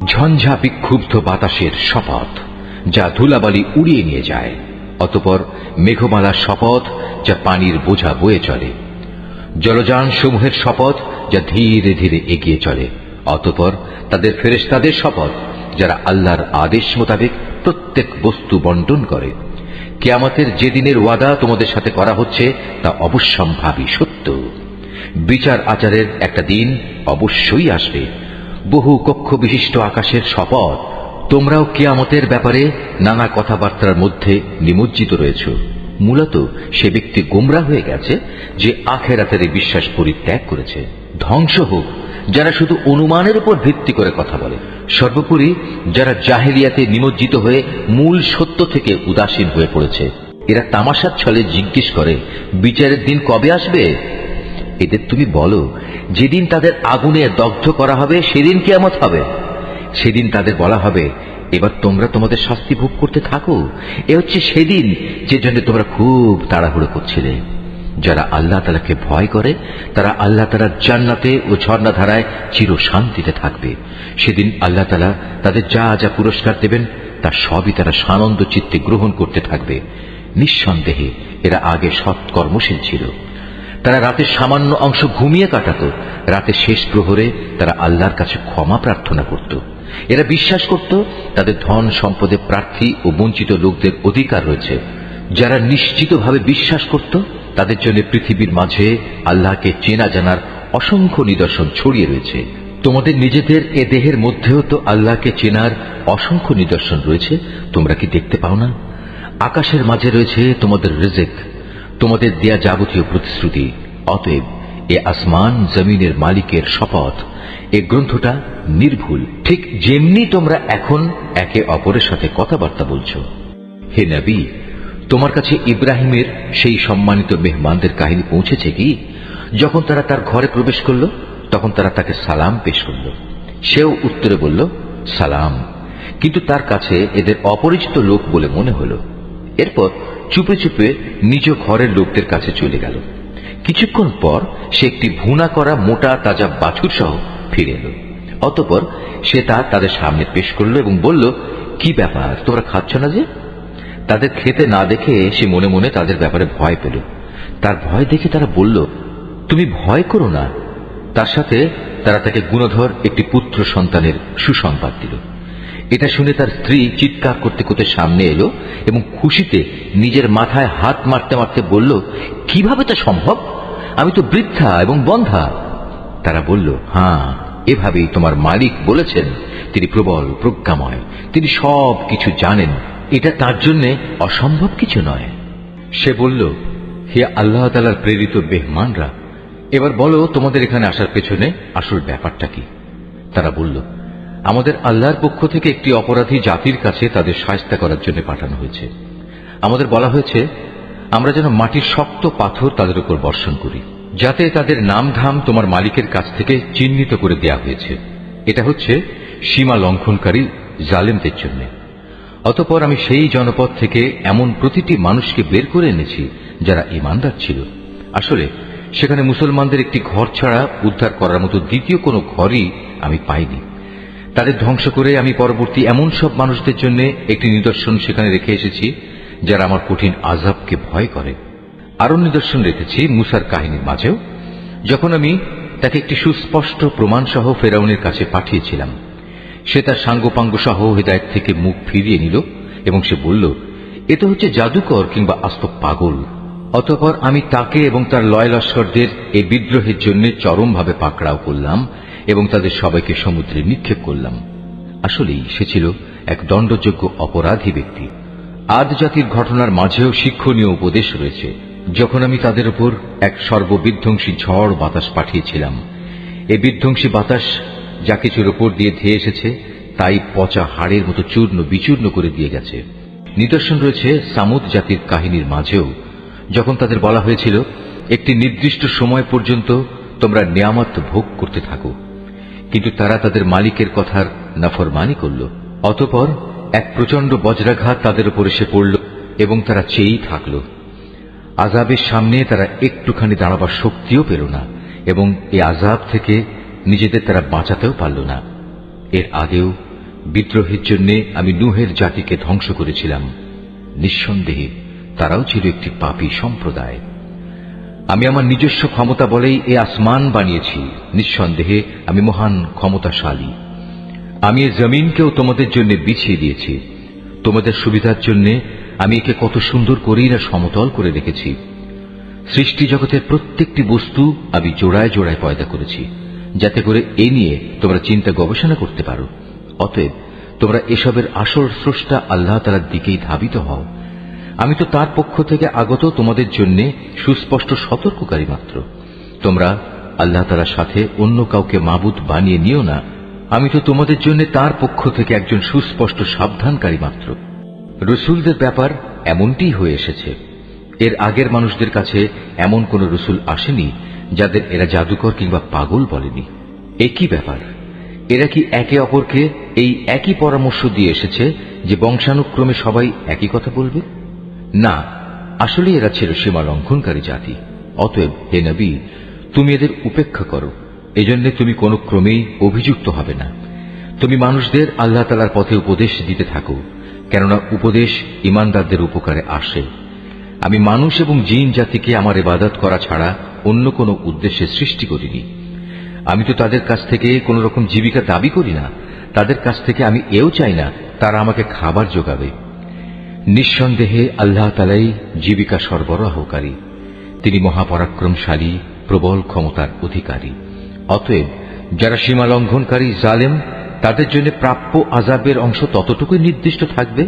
ঝঞ্ঝা বিক্ষুব্ধ বাতাসের শপথ, যা ধুলাবালি উড়িয়ে নিয়ে যায়। অতঃপর মেঘমালার শপথ, যা পানির বোঝা বয়ে চলে। জলযান সমূহের শপথ, যা ধীরে ধীরে এগিয়ে চলে। অতঃপর তাদের ফেরেশতাদের শপথ, যারা আল্লাহর আদেশ মোতাবেক প্রত্যেক বস্তু বন্টন করে। কিয়ামতের যে দিনের ওয়াদা তোমাদের সাথে করা হচ্ছে তা অবশ্যম্ভাবী সত্য। বিচার আচারের একটা দিন অবশ্যই আসবে। বহু কক্ষ বিশিষ্ট আকাশের শপথ, তোমরাও কিয়ামতের ব্যাপারে নানা কথাবার্তার মধ্যে নিমজ্জিত রয়েছ। মূলত সে ব্যক্তি গোমরা হয়ে গেছে যে আখিরাতের বিশ্বাস পরিত্যাগ করেছে। ধ্বংস হোক যারা শুধু অনুমানের উপর ভিত্তি করে কথা বলে। সর্বোপরি যারা জাহেলিয়াতে নিমজ্জিত হয়ে মূল সত্য থেকে উদাসীন হয়ে পড়েছে। এরা তামাশার ছলে জিজ্ঞেস করে, বিচারের দিন কবে আসবে? এদের তুমি বলো, যেদিন তাদের আগুনে দগ্ধ করা হবে সেদিন কিয়ামত হবে। সেদিন তাদের বলা হবে, এবার তোমরা তোমাদের শাস্তি ভোগ করতে থাকো। এ হচ্ছে সেদিন যে জন্য তোমরা খুব তাড়াহুড়ো করছিলে। যারা আল্লাহ তাআলাকে ভয় করে তারা আল্লাহ তাআলার জান্নাতে ও ঝর্ণাধারায় চির শান্তিতে থাকবে। সেদিন আল্লাহ তাআলা তাদের যা যা পুরস্কার দেবেন তা সবই তারা সানন্দ চিত্তে গ্রহণ করতে থাকবে। নিঃসন্দেহে এরা আগে সৎকর্মশীল ছিল। তারা রাতের সামান্য অংশ ঘুমিয়ে কাটাত। রাতের শেষ প্রহরে তারা আল্লাহর কাছে ক্ষমা প্রার্থনা করত। এরা বিশ্বাস করত তাদের ধন সম্পদে প্রার্থী ও বঞ্চিত লোকদের অধিকার রয়েছে। যারা নিশ্চিতভাবে বিশ্বাস করত তাদের জন্য পৃথিবীর মাঝে আল্লাহকে চেনা জানার অসংখ্য নিদর্শন ছড়িয়ে রয়েছে। তোমাদের নিজেদের এ দেহের মধ্যেও তো আল্লাহকে চেনার অসংখ্য নিদর্শন রয়েছে। তোমরা কি দেখতে পাও না? আকাশের মাঝে রয়েছে তোমাদের রিজিক, তোমাদের দেয়া যাবতীয় প্রতিশ্রুতি। অতএব এ আসমান জমিনের মালিকের শপথ, এ গ্রন্থটা নির্ভুল, ঠিক যেমনি তোমরা এখন একে অপরের সাথে কথাবার্তা বলছো। হে নবী, তোমার কাছে ইব্রাহিমের সেই সম্মানিত মেহমানদের কাহিনী পৌঁছেছে কি? যখন তারা তার ঘরে প্রবেশ করল তখন তারা তাকে সালাম পেশ করল। সেও উত্তরে বলল, সালাম। কিন্তু তার কাছে এদের অপরিচিত লোক বলে মনে হল। এরপর চুপে চুপে নিজ ঘরের লোকদের কাছে চলে গেল। কিছুক্ষণ পর সে একটি ভুনা করা মোটা তাজা বাছুর সহ ফিরে এলো। অতঃপর সে তা তাদের সামনে পেশ করল এবং বলল, কি ব্যাপার, তোমরা খাচ্ছ না যে? তাদের খেতে না দেখে সে মনে মনে তাদের ব্যাপারে ভয় পেল। তার ভয় দেখে তারা বলল, তুমি ভয় করো না। তার সাথে তারা তাকে গুণধর একটি পুত্র সন্তানের সুসংবাদ দিল। এটা শুনে তার স্ত্রী চিৎকার করতে করতে সামনে এলো এবং খুশিতে নিজের মাথায় হাত মারতে মারতে বলল, কিভাবে তা সম্ভব? আমি তো বৃদ্ধা এবং বন্ধ্যা। তারা বলল, হ্যাঁ, এভাবেই তোমার মালিক বলেছেন। তিনি প্রবল প্রজ্ঞাময়, তিনি সব কিছু জানেন। এটা তার জন্য অসম্ভব কিছু নয়। সে বলল, হে আল্লাহ তাআলার প্রেরিত মেহমানরা, এবার বলো তোমাদের এখানে আসার পেছনে আসল ব্যাপারটা কি? তারা বলল, আমাদের আল্লাহর পক্ষ থেকে একটি অপরাধী জাতির কাছে তাদের শায়েস্তা করার জন্য পাঠানো হয়েছে। আমাদের বলা হয়েছে আমরা যেন মাটির শক্ত পাথর তাদের উপর বর্ষণ করি, যাতে তাদের নাম ধাম তোমার মালিকের কাছ থেকে চিহ্নিত করে দেয়া হয়েছে। এটা হচ্ছে সীমা লঙ্ঘনকারী জালেমদের জন্য। অতঃপর আমি সেই জনপদ থেকে এমন প্রতিটি মানুষকে বের করে এনেছি যারা ঈমানদার ছিল। আসলে সেখানে মুসলমানদের একটি ঘর ছাড়া উদ্ধার করার মতো দ্বিতীয় কোনো ঘরই আমি পাইনি। তাদের ধ্বংস করে আমি পরবর্তী এমন সব মানুষদের জন্য একটি নিদর্শন সেখানে রেখে এসেছি যারা আমার কঠিন আযাবকে ভয় করে। আরো নিদর্শন রেখেছি মুসার কাহিনীর মাঝেও, যখন আমি তাকে একটি সুস্পষ্ট প্রমাণ সহ ফেরাউনের কাছে পাঠিয়েছিলাম। সে তার সাঙ্গপাঙ্গ সহ হিদায়াত থেকে মুখ ফিরিয়ে নিল এবং সে বলল, এ তো হচ্ছে জাদুকর কিংবা আস্ত পাগল। অতঃপর আমি তাকে এবং তার লয় লস্করদের এই বিদ্রোহের জন্য চরমভাবে পাকড়াও করলাম এবং তাদের সবাইকে সমুদ্রে নিক্ষেপ করলাম। আসলেই সে ছিল এক দণ্ডযোগ্য অপরাধী ব্যক্তি। আদ জাতির ঘটনার মাঝেও শিক্ষণীয় উপদেশ রয়েছে। যখন আমি তাদের উপর এক সর্ববিধ্বংসী ঝড় বাতাস পাঠিয়েছিলাম, এই বিধ্বংসী বাতাস যা কিছুর উপর দিয়ে ধেয়ে এসেছে তাই পচা হাড়ের মতো চূর্ণ বিচূর্ণ করে দিয়ে গেছে। নিদর্শন রয়েছে সামুদ জাতির কাহিনীর মাঝেও, যখন তাদের বলা হয়েছিল একটি নির্দিষ্ট সময় পর্যন্ত তোমরা নিয়ামত ভোগ করতে থাকো, কিন্তু তারা তাদের মালিকের কথার নাফরমানি করল। অতঃপর এক প্রচন্ড বজ্রাঘাত তাদের উপর এসে পড়ল এবং তারা চেয়েই থাকল। আযাবের সামনে তারা একটুখানি দাঁড়াবার শক্তিও পেল না এবং এই আযাব থেকে নিজেদের তারা বাঁচাতেও পারল না। এর আগেও বিদ্রোহের জন্য আমি নূহের জাতিকে ধ্বংস করেছিলাম। নিঃসন্দেহে তারাও ছিল একটি পাপী সম্প্রদায়। আমি আমার নিজস্ব ক্ষমতা বলেই এ আসমান বানিয়েছি। নিঃসন্দেহে আমি মহান ক্ষমতাশালী। আমি এ জমিনকেও তোমাদের জন্য বিছিয়ে দিয়েছি। তোমাদের সুবিধার জন্য আমি একে কত সুন্দর করেই না সমতল করে রেখেছি। সৃষ্টি জগতের প্রত্যেকটি বস্তু আমি জোড়ায় জোড়ায় পয়দা করেছি, যাতে করে এ নিয়ে তোমরা চিন্তা গবেষণা করতে পারো। অতএব তোমরা এসবের আসল স্রষ্টা আল্লাহ তাআলার দিকেই ধাবিত হও। আমি তো তার পক্ষ থেকে আগত তোমাদের জন্য সুস্পষ্ট সতর্ককারী মাত্র। তোমরা আল্লাহ তাআলার সাথে অন্য কাউকে মাবুদ বানিয়ে নিও না। আমি তো তোমাদের জন্য তার পক্ষ থেকে একজন সুস্পষ্ট সাবধানকারী মাত্র। রসুলদের ব্যাপার এমনটিই হয়ে এসেছে। এর আগের মানুষদের কাছে এমন কোন রসুল আসেনি যাদের এরা জাদুকর কিংবা পাগল বলেনি। একই ব্যাপার, এরা কি একে অপরকে এই একই পরামর্শ দিয়ে এসেছে যে বংশানুক্রমে সবাই একই কথা বলবে? না, আসলে এরা ছিল সীমা লঙ্ঘনকারী জাতি। অতএব হে নবী, তুমি এদের উপেক্ষা করো। এজন্য তুমি কোনো ক্রমেই অভিযুক্ত হবে না। তুমি মানুষদের আল্লাহ তাআলার পথে উপদেশ দিতে থাকো, কেননা উপদেশ ঈমানদারদের উপকারে আসে। আমি মানুষ এবং জিন জাতিকে আমার ইবাদত করা ছাড়া অন্য কোনো উদ্দেশ্যে সৃষ্টি করিনি। আমি তো তাদের কাছ থেকে কোন রকম জীবিকা দাবি করি না। তাদের কাছ থেকে আমি এও চাই না তারা আমাকে খাবার যোগাবে। নিঃসন্দেহে আল্লাহ তাআলাই জীবিকা সরবরাহকারী। তিনি মহাপরাক্রমশালী, প্রবল ক্ষমতার অধিকারী। অতএব যারা সীমা লঙ্ঘনকারী জালেম, তাদের জন্য প্রাপ্য আযাবের অংশ ততটুকুই নির্দিষ্ট থাকবে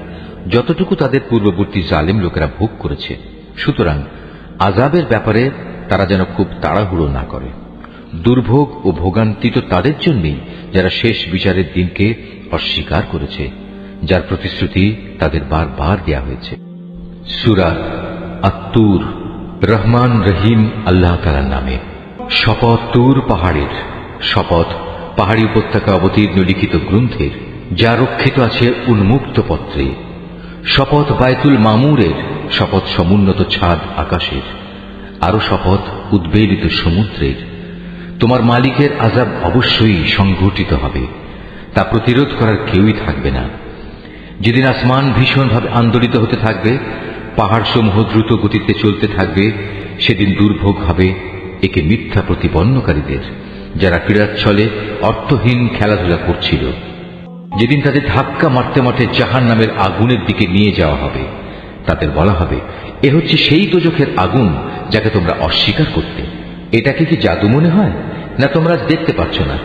যতটুকু তাদের পূর্ববর্তী জালেম লোকেরা ভোগ করেছে। সুতরাং আযাবের ব্যাপারে তারা যেন খুব তাড়াহুড়ো না করে। দুর্ভোগ ও ভোগান্তি তো তাদের জন্যই যারা শেষ বিচারের দিনকে অস্বীকার করেছে, যার প্রতিশ্রুতি তাদের বারবার দেয়া হয়েছে। সূরা আত-তুর। রহমান রহিম আল্লাহ তাআলার নামে। শপথ তুর পাহাড়ের, শপথ পাহাড়ি উপত্যকা অবতীর্ণ লিখিত গ্রন্থের, যা রক্ষিত আছে উন্মুক্ত পত্রে। শপথ বায়তুল মামুরের, শপথ সমুন্নত ছাদ আকাশের। আরো শপথ উদ্বেলিত সমুদ্রের। তোমার মালিকের আযাব অবশ্যই সংঘটিত হবে, তা প্রতিরোধ করার কেউই থাকবে না। যেদিন আসমান ভীষণভাবে আন্দোলিত হতে থাকবে, পাহাড় সমূহ দ্রুত গতিতে চলতে থাকবে, সেদিন দুর্ভোগ হবে একে মিথ্যা প্রতিপন্নকারীদের, যারা ক্রীড়াচ্ছলে অর্থহীন খেলাধুলা করছিল। যেদিন তাদের ধাক্কা মারতে মারতে জাহান্নামের আগুনের দিকে নিয়ে যাওয়া হবে, তাদের বলা হবে, এ হচ্ছে সেই দোজখের আগুন যাকে তোমরা অস্বীকার করতে। এটাকে কি জাদু মনে হয়, না তোমরা দেখতে পাচ্ছ না?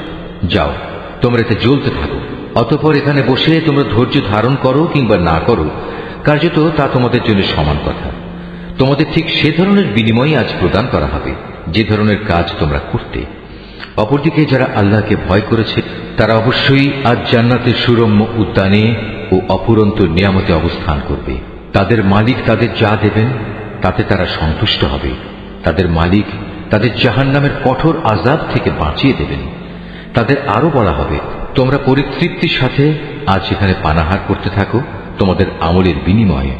যাও, তোমরা এতে জ্বলতে থাকো। অতঃপর এখানে বসে তোমরা ধৈর্য ধারণ করো কিংবা না করো, কার্যত তা তোমাদের জন্য সমান কথা। তোমাদের ঠিক সে ধরনের বিনিময় আজ প্রদান করা হবে যে ধরনের কাজ তোমরা করতে। অপরদিকে যারা আল্লাহকে ভয় করেছে, তারা অবশ্যই আজ জান্নাতের সুরম্য উদ্যানে ও অফুরন্ত নিয়ামতে অবস্থান করবে। তাদের মালিক তাদের যা দেবেন তাতে তারা সন্তুষ্ট হবে। তাদের মালিক তাদের জাহান্নামের কঠোর আযাব থেকে বাঁচিয়ে দেবেন। তাদের আরো বলা হবে, তোমরা পরিতৃপ্তির সাথে আজ এখানে পানাহার করতে থাকো তোমাদের আমলের বিনিময়ে।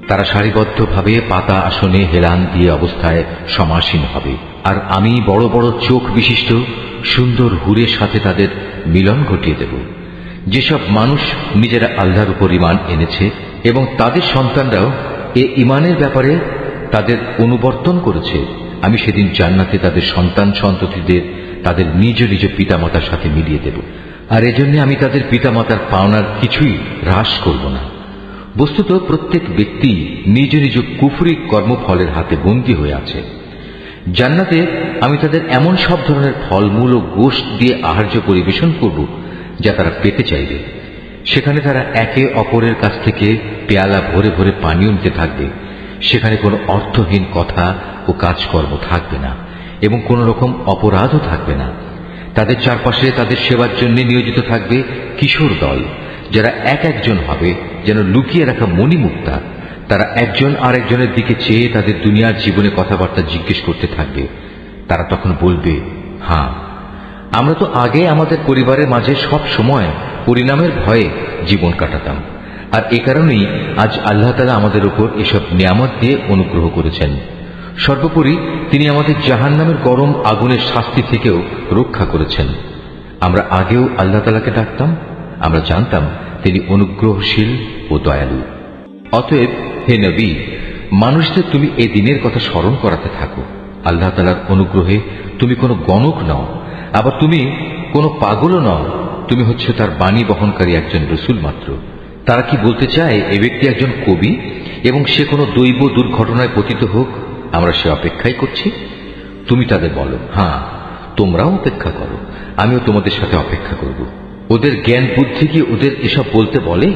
তারা সারিবদ্ধভাবে পাতা আসনে হেলান দিয়ে অবস্থায় সমাসীন হবে, আর আমি বড় বড় চোখ বিশিষ্ট সুন্দর হুরের সাথে তাদের মিলন ঘটিয়ে দেব। যেসব মানুষ নিজেরা আল্লাহর উপর ঈমান এনেছে এবং তাদের সন্তানরাও এ ঈমানের ব্যাপারে তাদের অনুবর্তন করেছে, আমি সেদিন জান্নাতে তাদের সন্তান সন্ততিদের তাদের নিজ নিজ পিতামাতার সাথে মিলিয়ে দেব। আর এজন্য আমি তাদের পিতামাতার পাওনার কিছুই হ্রাস করব না। বস্তুত প্রত্যেক ব্যক্তি নিজ নিজ কুফরি কর্মফলের হাতে বন্দী হয়ে আছে। জান্নাতে আমি তাদের এমন সব ধরনের ফলমূল ও গোশত দিয়ে আহার্য পরিবেশন করব যা তারা পেতে চাইবে। সেখানে তারা একে অপরের কাছ থেকে পেয়ালা ভরে ভরে পানীয় নিতে থাকবে। সেখানে কোনো অর্থহীন কথা ও কাজকর্ম থাকবে না এবং কোন রকম অপরাধও থাকবে না। তাদের চারপাশে তাদের সেবার জন্য নিয়োজিত থাকবে কিশোর দল, যারা এক একজন হবে যেন লুকিয়ে রাখা মণিমুক্তা। তারা একজন আরেকজনের দিকে চেয়ে তাদের দুনিয়ার জীবনে কথাবার্তা জিজ্ঞেস করতে থাকবে। তারা তখন বলবে, হ্যাঁ, আমরা তো আগে আমাদের পরিবারের মাঝে সব সময় পরিণামের ভয়ে জীবন কাটাতাম, আর এ কারণেই আজ আল্লাহ তাআলা আমাদের উপর এসব নিয়ামত দিয়ে অনুগ্রহ করেছেন। সর্বোপরি তিনি আমাদের জাহান্নামের গরম আগুনের শাস্তি থেকেও রক্ষা করেছেন। আমরা আগেও আল্লাহ তাআলাকে ডাকতাম, আমরা জানতাম তিনি অনুগ্রহশীল ও দয়ালু। অতএব হে নবী, মানুষদের তুমি এই দিনের কথা স্মরণ করাতে থাকো। আল্লাহ তাআলার অনুগ্রহে তুমি কোনো গণক নও, আবার তুমি কোনো পাগলও নও। তুমি হচ্ছে তার বাণী বহনকারী একজন রসুল মাত্র। তারা কি বলতে চায় এ ব্যক্তি একজন কবি এবং সে কোনো দৈব দুর্ঘটনায় পতিত হোক, আমরা সে অপেক্ষাই করছি? তুমি তাদের বলো, হ্যাঁ তোমরাও অপেক্ষা করো, আমিও তোমাদের সাথে অপেক্ষা করব। ওদের জ্ঞান বুদ্ধি কি ওদের এসব বলতে বলে,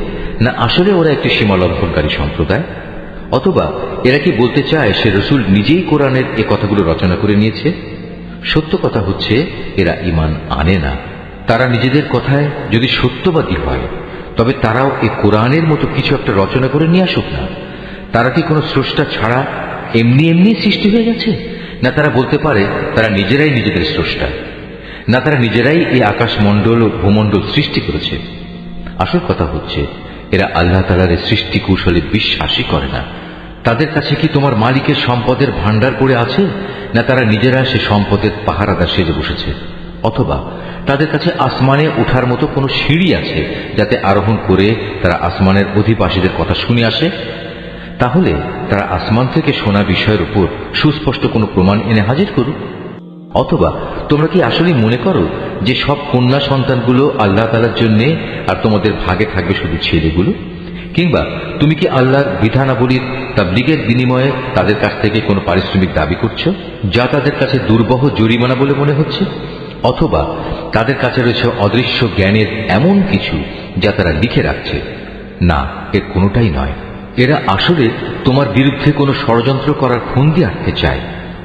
না আসলে ওরা একটি সীমা লঙ্ঘনকারী সম্প্রদায়? অথবা এরা কি বলতে চায় সে রসুল নিজেই কোরআনের এ কথাগুলো রচনা করে নিয়েছে? সত্য কথা হচ্ছে এরা ঈমান আনে না। তারা নিজেদের কথায় যদি সত্যবাদী হয়, তবে তারাও এ কোরআনের মতো কিছু একটা রচনা করে নিয়ে আসুক না। তারা কি কোনো স্রষ্টা ছাড়া এমনি এমনি সৃষ্টি হয়ে গেছে? না তারা বলতে পারে তারা নিজেরাই নিজেদের স্রষ্টা? না তারা নিজেরাই এই আকাশমণ্ডল ও ভূমণ্ডল সৃষ্টি করেছে? আসল কথা হচ্ছে এরা আল্লাহ তাআলার সৃষ্টি কৌশলে বিশ্বাসই করে না। তাদের কাছে কি তোমার মালিকের সম্পদের ভান্ডার পড়ে আছে, না তারা নিজেরা সে সম্পদের পাহারাদার সেজে বসেছে? অথবা তাদের কাছে আসমানে ওঠার মতো কোনো সিঁড়ি আছে যাতে আরোহণ করে তারা আসমানের অধিবাসীদের কথা শুনে আসে? তাহলে তারা আসমান থেকে শোনা বিষয়ের উপর সুস্পষ্ট কোনো প্রমাণ এনে হাজির করুক। অথবা তোমরা কি আসলে মনে করো যে সব কন্যা সন্তানগুলো আল্লাহ তাআলার জন্য আর তোমাদের ভাগে থাকবে শুধু ছেলেগুলো? কিংবা তুমি কি আল্লাহর বিধানাবলীর তাবলীগের বিনিময়ে তাদের কাছ থেকে কোনো পারিশ্রমিক দাবি করছো, যা তাদের কাছে দুর্বহ জরিমানা বলে মনে হচ্ছে? অথবা তাদের কাছে রয়েছে অদৃশ্য জ্ঞানের এমন কিছু যা তারা লিখে রাখছে? না, এর কোনোটাই নয়। এরা আসলে তোমার বিরুদ্ধে কোনো ষড়যন্ত্র করার ফন্দি আটকে চায়।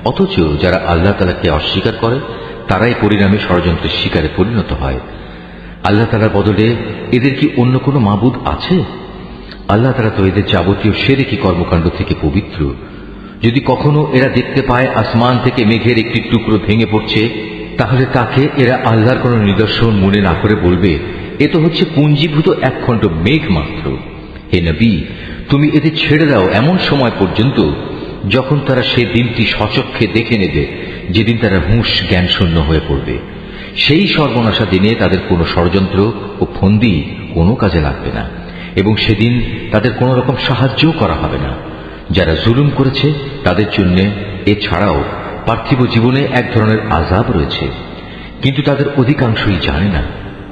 অথচ যারা আল্লাহ তাআলাকে অস্বীকার করে তারাই পরিণামে ষড়যন্ত্রের শিকারে পরিণত হয়। আল্লাহ তাআলার বদলে এদের কি অন্য কোনো মাবুদ আছে? আল্লাহ তাআলা তো এদের যাবতীয় শিরকি কর্মকাণ্ড থেকে পবিত্র। যদি কখনো এরা দেখতে পায় আসমান থেকে মেঘের একটি টুকরো ভেঙে পড়ছে, তাহলে তাকে এরা আল্লাহর কোনো নিদর্শন মনে না করে বলবে এ তো হচ্ছে পুঞ্জীভূত একখণ্ড মেঘ মাত্র। হে নবী, তুমি এদের ছেড়ে দাও এমন সময় পর্যন্ত যখন তারা সে দিনটি স্বচক্ষে দেখে নেবে, যেদিন তারা হুঁশ জ্ঞান শূন্য হয়ে পড়বে। সেই সর্বনাশা দিনে তাদের কোনো ষড়যন্ত্র ও ফন্দি কোনো কাজে লাগবে না, এবং সেদিন তাদের কোনো রকম সাহায্যও করা হবে না। যারা জুলুম করেছে তাদের জন্য এছাড়াও পার্থিব জীবনে এক ধরনের আযাব রয়েছে, কিন্তু তাদের অধিকাংশই জানে না।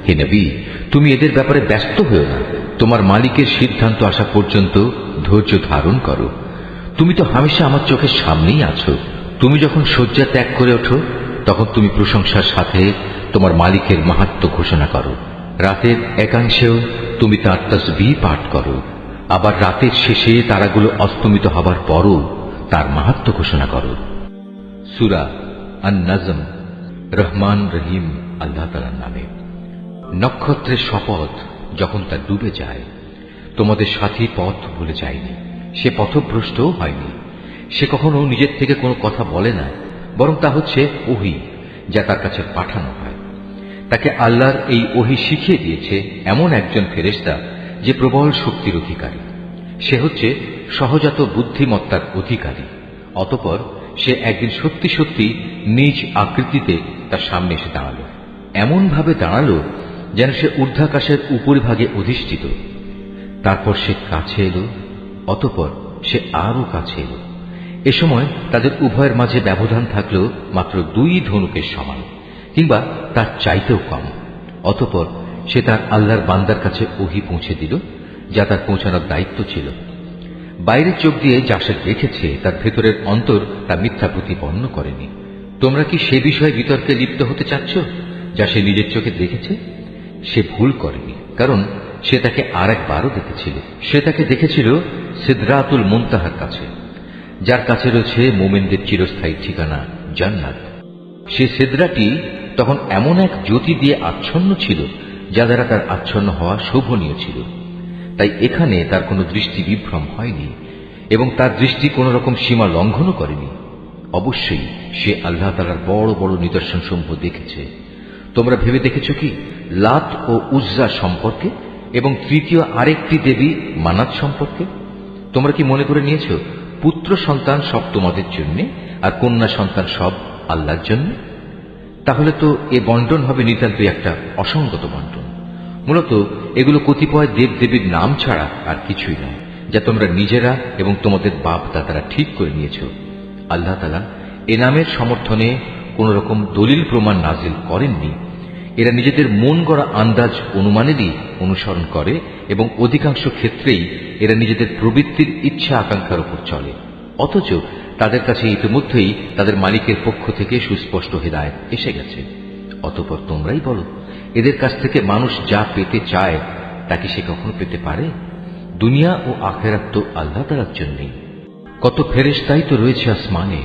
হে নবী, তুমি এদের ব্যাপারে ব্যস্ত হও না। তোমার মালিকের সিদ্ধান্ত আসা পর্যন্ত ধৈর্য ধারণ করো। তুমি তো হামেশা আমার চোখের সামনেই আছো। তুমি যখন শয্যা ত্যাগ করে ওঠো, তখন তুমি প্রশংসার সাথে তোমার মালিকের মাহাত্ম্য ঘোষণা করো। রাতের একাংশেও তুমি তার তাসবিহ পাঠ করো। আবার রাতের শেষে তারাগুলো অস্তমিত হবার পরও তার মাহাত্ম্য ঘোষণা করো। সূরা আন-নাজম। রহমান রহিম আল্লাহ তাআলার নামে। নক্ষত্রের শপথ, যখন তা ডুবে যায়, তোমাদের সাথী পথ ভুলে যায়নি, সে পথভ্রষ্টও হয়নি। সে কখনো নিজের থেকে কোনো কথা বলে না, বরং তা হচ্ছে ওহী যা তার কাছে পাঠানো হয়। তাকে আল্লাহর এই ওহী শিখিয়ে দিয়েছে এমন একজন ফেরেশতা যে প্রবল শক্তির অধিকারী। সে হচ্ছে সহজাত বুদ্ধিমত্তার অধিকারী। অতঃপর সে একদিন সত্যি সত্যি নিজ আকৃতিতে তার সামনে এসে দাঁড়ালো। এমন ভাবে দাঁড়ালো যেন সে ঊর্ধ্বাকাশের উপরিভাগে অধিষ্ঠিত। তারপর সে কাছে এলো, অতঃপর সে আরো কাছে এলো। এ সময় তাদের উভয়ের মাঝে ব্যবধান থাকলো মাত্র 2 ধনুকের সমান, কিংবা তার চাইতেও কম। অতঃপর সে তার আল্লাহর বান্দার কাছে ওহী পৌঁছে দিল, যা তার পৌঁছানোর দায়িত্ব ছিল। বাইরের চোখ দিয়ে যা সে দেখেছে তার ভেতরের অন্তর তা মিথ্যা প্রতিপন্ন করেনি। তোমরা কি সে বিষয়ে বিতর্কে লিপ্ত হতে চাচ্ছ যা সে নিজের চোখে দেখেছে? সে ভুল করেনি, কারণ সে তাকে আরেকবারও দেখেছিল। সে তাকে দেখেছিল সিদরাতুল মুনতাহার কাছে, যার কাছে রয়েছে মুমিনদের চিরস্থায়ী ঠিকানা জান্নাত। সে সিদরাটি তখন এমন এক জ্যোতি দিয়ে আচ্ছন্ন ছিল যা দ্বারা তার আচ্ছন্ন হওয়া শোভনীয় ছিল। তাই এখানে তার কোনো দৃষ্টি বিভ্রম হয়নি এবং তার দৃষ্টি কোন রকম সীমা লঙ্ঘনও করেনি। অবশ্যই সে আল্লাহ তাআলার বড় বড় নিদর্শন সমূহ দেখেছে। তোমরা ভেবে দেখেছ কি লাত ও উজ্জা সম্পর্কে এবং তৃতীয় আরেকটি দেবী মানাত সম্পর্কে? তোমরা কি মনে করে নিয়েছ পুত্র সন্তান সব তোমাদের জন্য আর কন্যা সন্তান সব আল্লাহর জন্য? তাহলে তো এ বন্টন হবে নিতান্তই একটা অসঙ্গত বন্টন। মূলত এগুলো কতিপয় দেব দেবীর নাম ছাড়া আর কিছুই নয়, যা তোমরা নিজেরা এবং তোমাদের বাপ দাদারা ঠিক করে নিয়েছ। আল্লাহ তাআলা এ নামের সমর্থনে কোন রকম দলিল প্রমাণ নাজিল করেননি। এরা নিজেদের মন গড়া আন্দাজ অনুমানেরই অনুসরণ করে এবং অধিকাংশ ক্ষেত্রেই এরা নিজেদের প্রবৃত্তির ইচ্ছা আকাঙ্ক্ষার উপর চলে। অথচ তাদের কাছে ইতিমধ্যেই তাদের মালিকের পক্ষ থেকে সুস্পষ্ট হিদায়াত এসে গেছে। অতঃপর তোমরাই বলো, এদের কাছ থেকে মানুষ যা পেতে চায় তা কি সে কখনো পেতে পারে? দুনিয়া ও আখিরাত তো আল্লাহ তাআলার জন্যই। কত ফেরেশতাই তো রয়েছে আসমানে,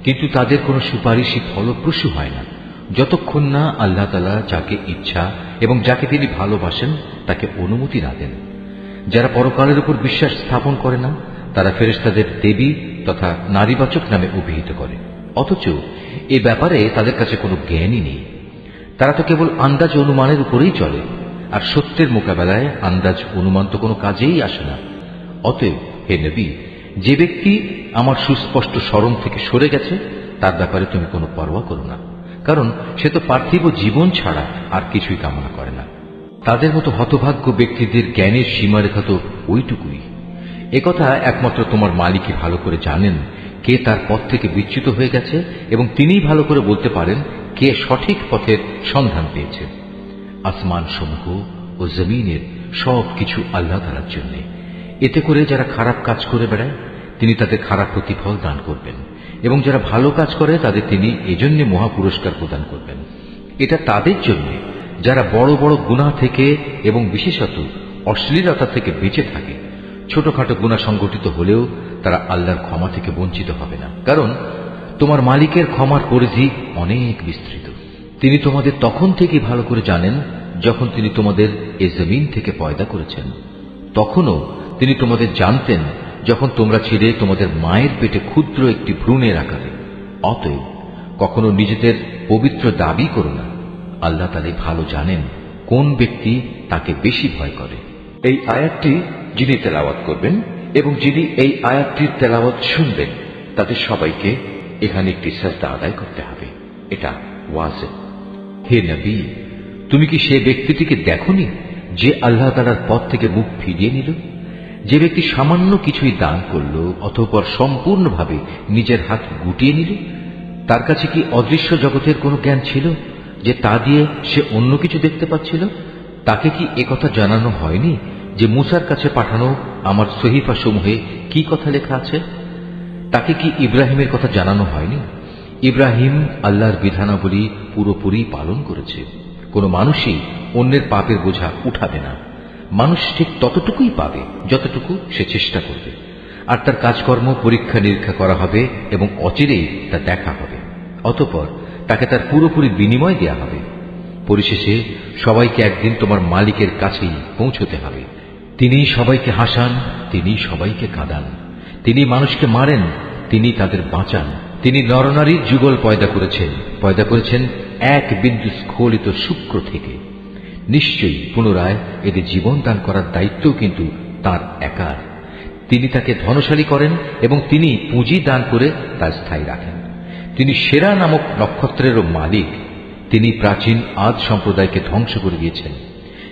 কিন্তু তাদের কোনো সুপারিশই ফলপ্রসূ হয় না যতক্ষণ না আল্লাহ তাআলা যাকে ইচ্ছা এবং যাকে তিনি ভালোবাসেন তাকে অনুমতি না দেন। যারা পরকালের উপর বিশ্বাস স্থাপন করে না তারা ফেরেশতাদের দেবী তথা নারীবাচক নামে অভিহিত করে, অথচ এ ব্যাপারে তাদের কাছে কোনো জ্ঞানই নেই। তারা তো কেবল আন্দাজ অনুমানের উপরেই চলে, আর সত্যের মোকাবেলায় আন্দাজ অনুমান তো কোনো কাজেই আসে না। অতএব হে নবী, যে ব্যক্তি আমার সুস্পষ্ট স্মরণ থেকে সরে গেছে তার ব্যাপারে তুমি কোনো পরোয়া করো না, কারণ সে তো পার্থিব জীবন ছাড়া আর কিছুই কামনা করে না। তাদের মতো হতভাগ্য ব্যক্তিদের জ্ঞানের সীমারেখা তো ওইটুকুই। একথা একমাত্র তোমার মালিকই ভালো করে জানেন কে তার পথ থেকে বিচ্যুত হয়ে গেছে, এবং তিনিই ভালো করে বলতে পারেন কে সঠিক পথের সন্ধান পেয়েছে। আসমান সমূহ ও জমিনের সব কিছু আল্লাহ তাআলার জন্য। এতে করে যারা খারাপ কাজ করে বেড়ায় তিনি তাদের খারাপ প্রতিফল দান করবেন, এবং যারা ভালো কাজ করে তাদের তিনি এজন্য মহা পুরস্কার প্রদান করবেন। এটা তাদের জন্য যারা বড় বড় গুনাহ থেকে এবং বিশেষত অশ্লীলতা থেকে বেঁচে থাকে। ছোটখাটো গুনাহ সংগঠিত হলেও তারা আল্লাহর ক্ষমা থেকে বঞ্চিত হবে না, কারণ তোমার মালিকের ক্ষমার পরিধি অনেক বিস্তৃত। তিনি তোমাদের তখন থেকে ভালো করে জানেন যখন তিনি তোমাদের এ জমিন থেকে পয়দা করেছেন। তখনও তিনি তোমাদের জানতেন যখন তোমরা ছিলে তোমাদের মায়ের পেটে ক্ষুদ্র একটি ভ্রূণের আকারে। অতএব কখনো নিজেদের পবিত্র দাবি করো না। আল্লাহ তাআলা ভালো জানেন কোন ব্যক্তি তাকে বেশি ভয় করে। এই আয়াতটি যিনি তেলাওয়াত করবেন এবং যিনি এই আয়াতটির তেলাওয়াত শুনবেন তাদের সবাইকে এখানে একটি সাজদা আদায় করতে হবে। এটা ওয়াজিব। হে নবী, তুমি কি সে ব্যক্তিটিকে দেখোনি যে আল্লাহ তাআলার পথ থেকে মুখ ফিরিয়ে নিল? যে ব্যক্তি সামান্য কিছুই দান করল অতঃপর সম্পূর্ণভাবে নিজের হাত গুটিয়ে নিল, তার কাছে কি অদৃশ্য জগতের কোনো জ্ঞান ছিল যে তা দিয়ে সে অন্য কিছু দেখতে পাচ্ছিল? তাকে কি একথা জানানো হয়নি যে মুসার কাছে পাঠানো আমার সহিফা সমূহে কি কথা লেখা আছে? তাকে কি ইব্রাহিমের কথা জানানো হয়নি? ইব্রাহিম আল্লাহর বিধানাবলী পুরোপুরি পালন করেছে। কোনো মানুষই অন্যের পাপের বোঝা উঠাবে না। মানুষ ঠিক ততটুকুই পাবে যতটুকু সে চেষ্টা করবে, আর তার কাজকর্ম পরীক্ষা নিরীক্ষা করা হবে এবং অচিরেই তা দেখা হবে। অতঃপর তাকে তার পুরোপুরি বিনিময় দেয়া হবে। পরিশেষে সবাইকে একদিন তোমার মালিকের কাছেই পৌঁছতে হবে। তিনি সবাইকে হাসান, তিনি সবাইকে কাঁদান, তিনি মানুষকে মারেন, তিনি তাদের বাঁচান। তিনি নরনারীর যুগল পয়দা করেছেন এক বিন্দু স্খলিত শুক্র থেকে। নিশ্চয়ই পুনরায় এদের জীবন দান করার দায়িত্ব কিন্তু তার একার। তিনি তাকে ধনশালী করেন এবং তিনি পুঁজি দান করে তা স্থায়ী রাখেন। তিনি সেরা নামক নক্ষত্রেরও মালিক। তিনি প্রাচীন আদ সম্প্রদায়কে ধ্বংস করে দিয়েছেন।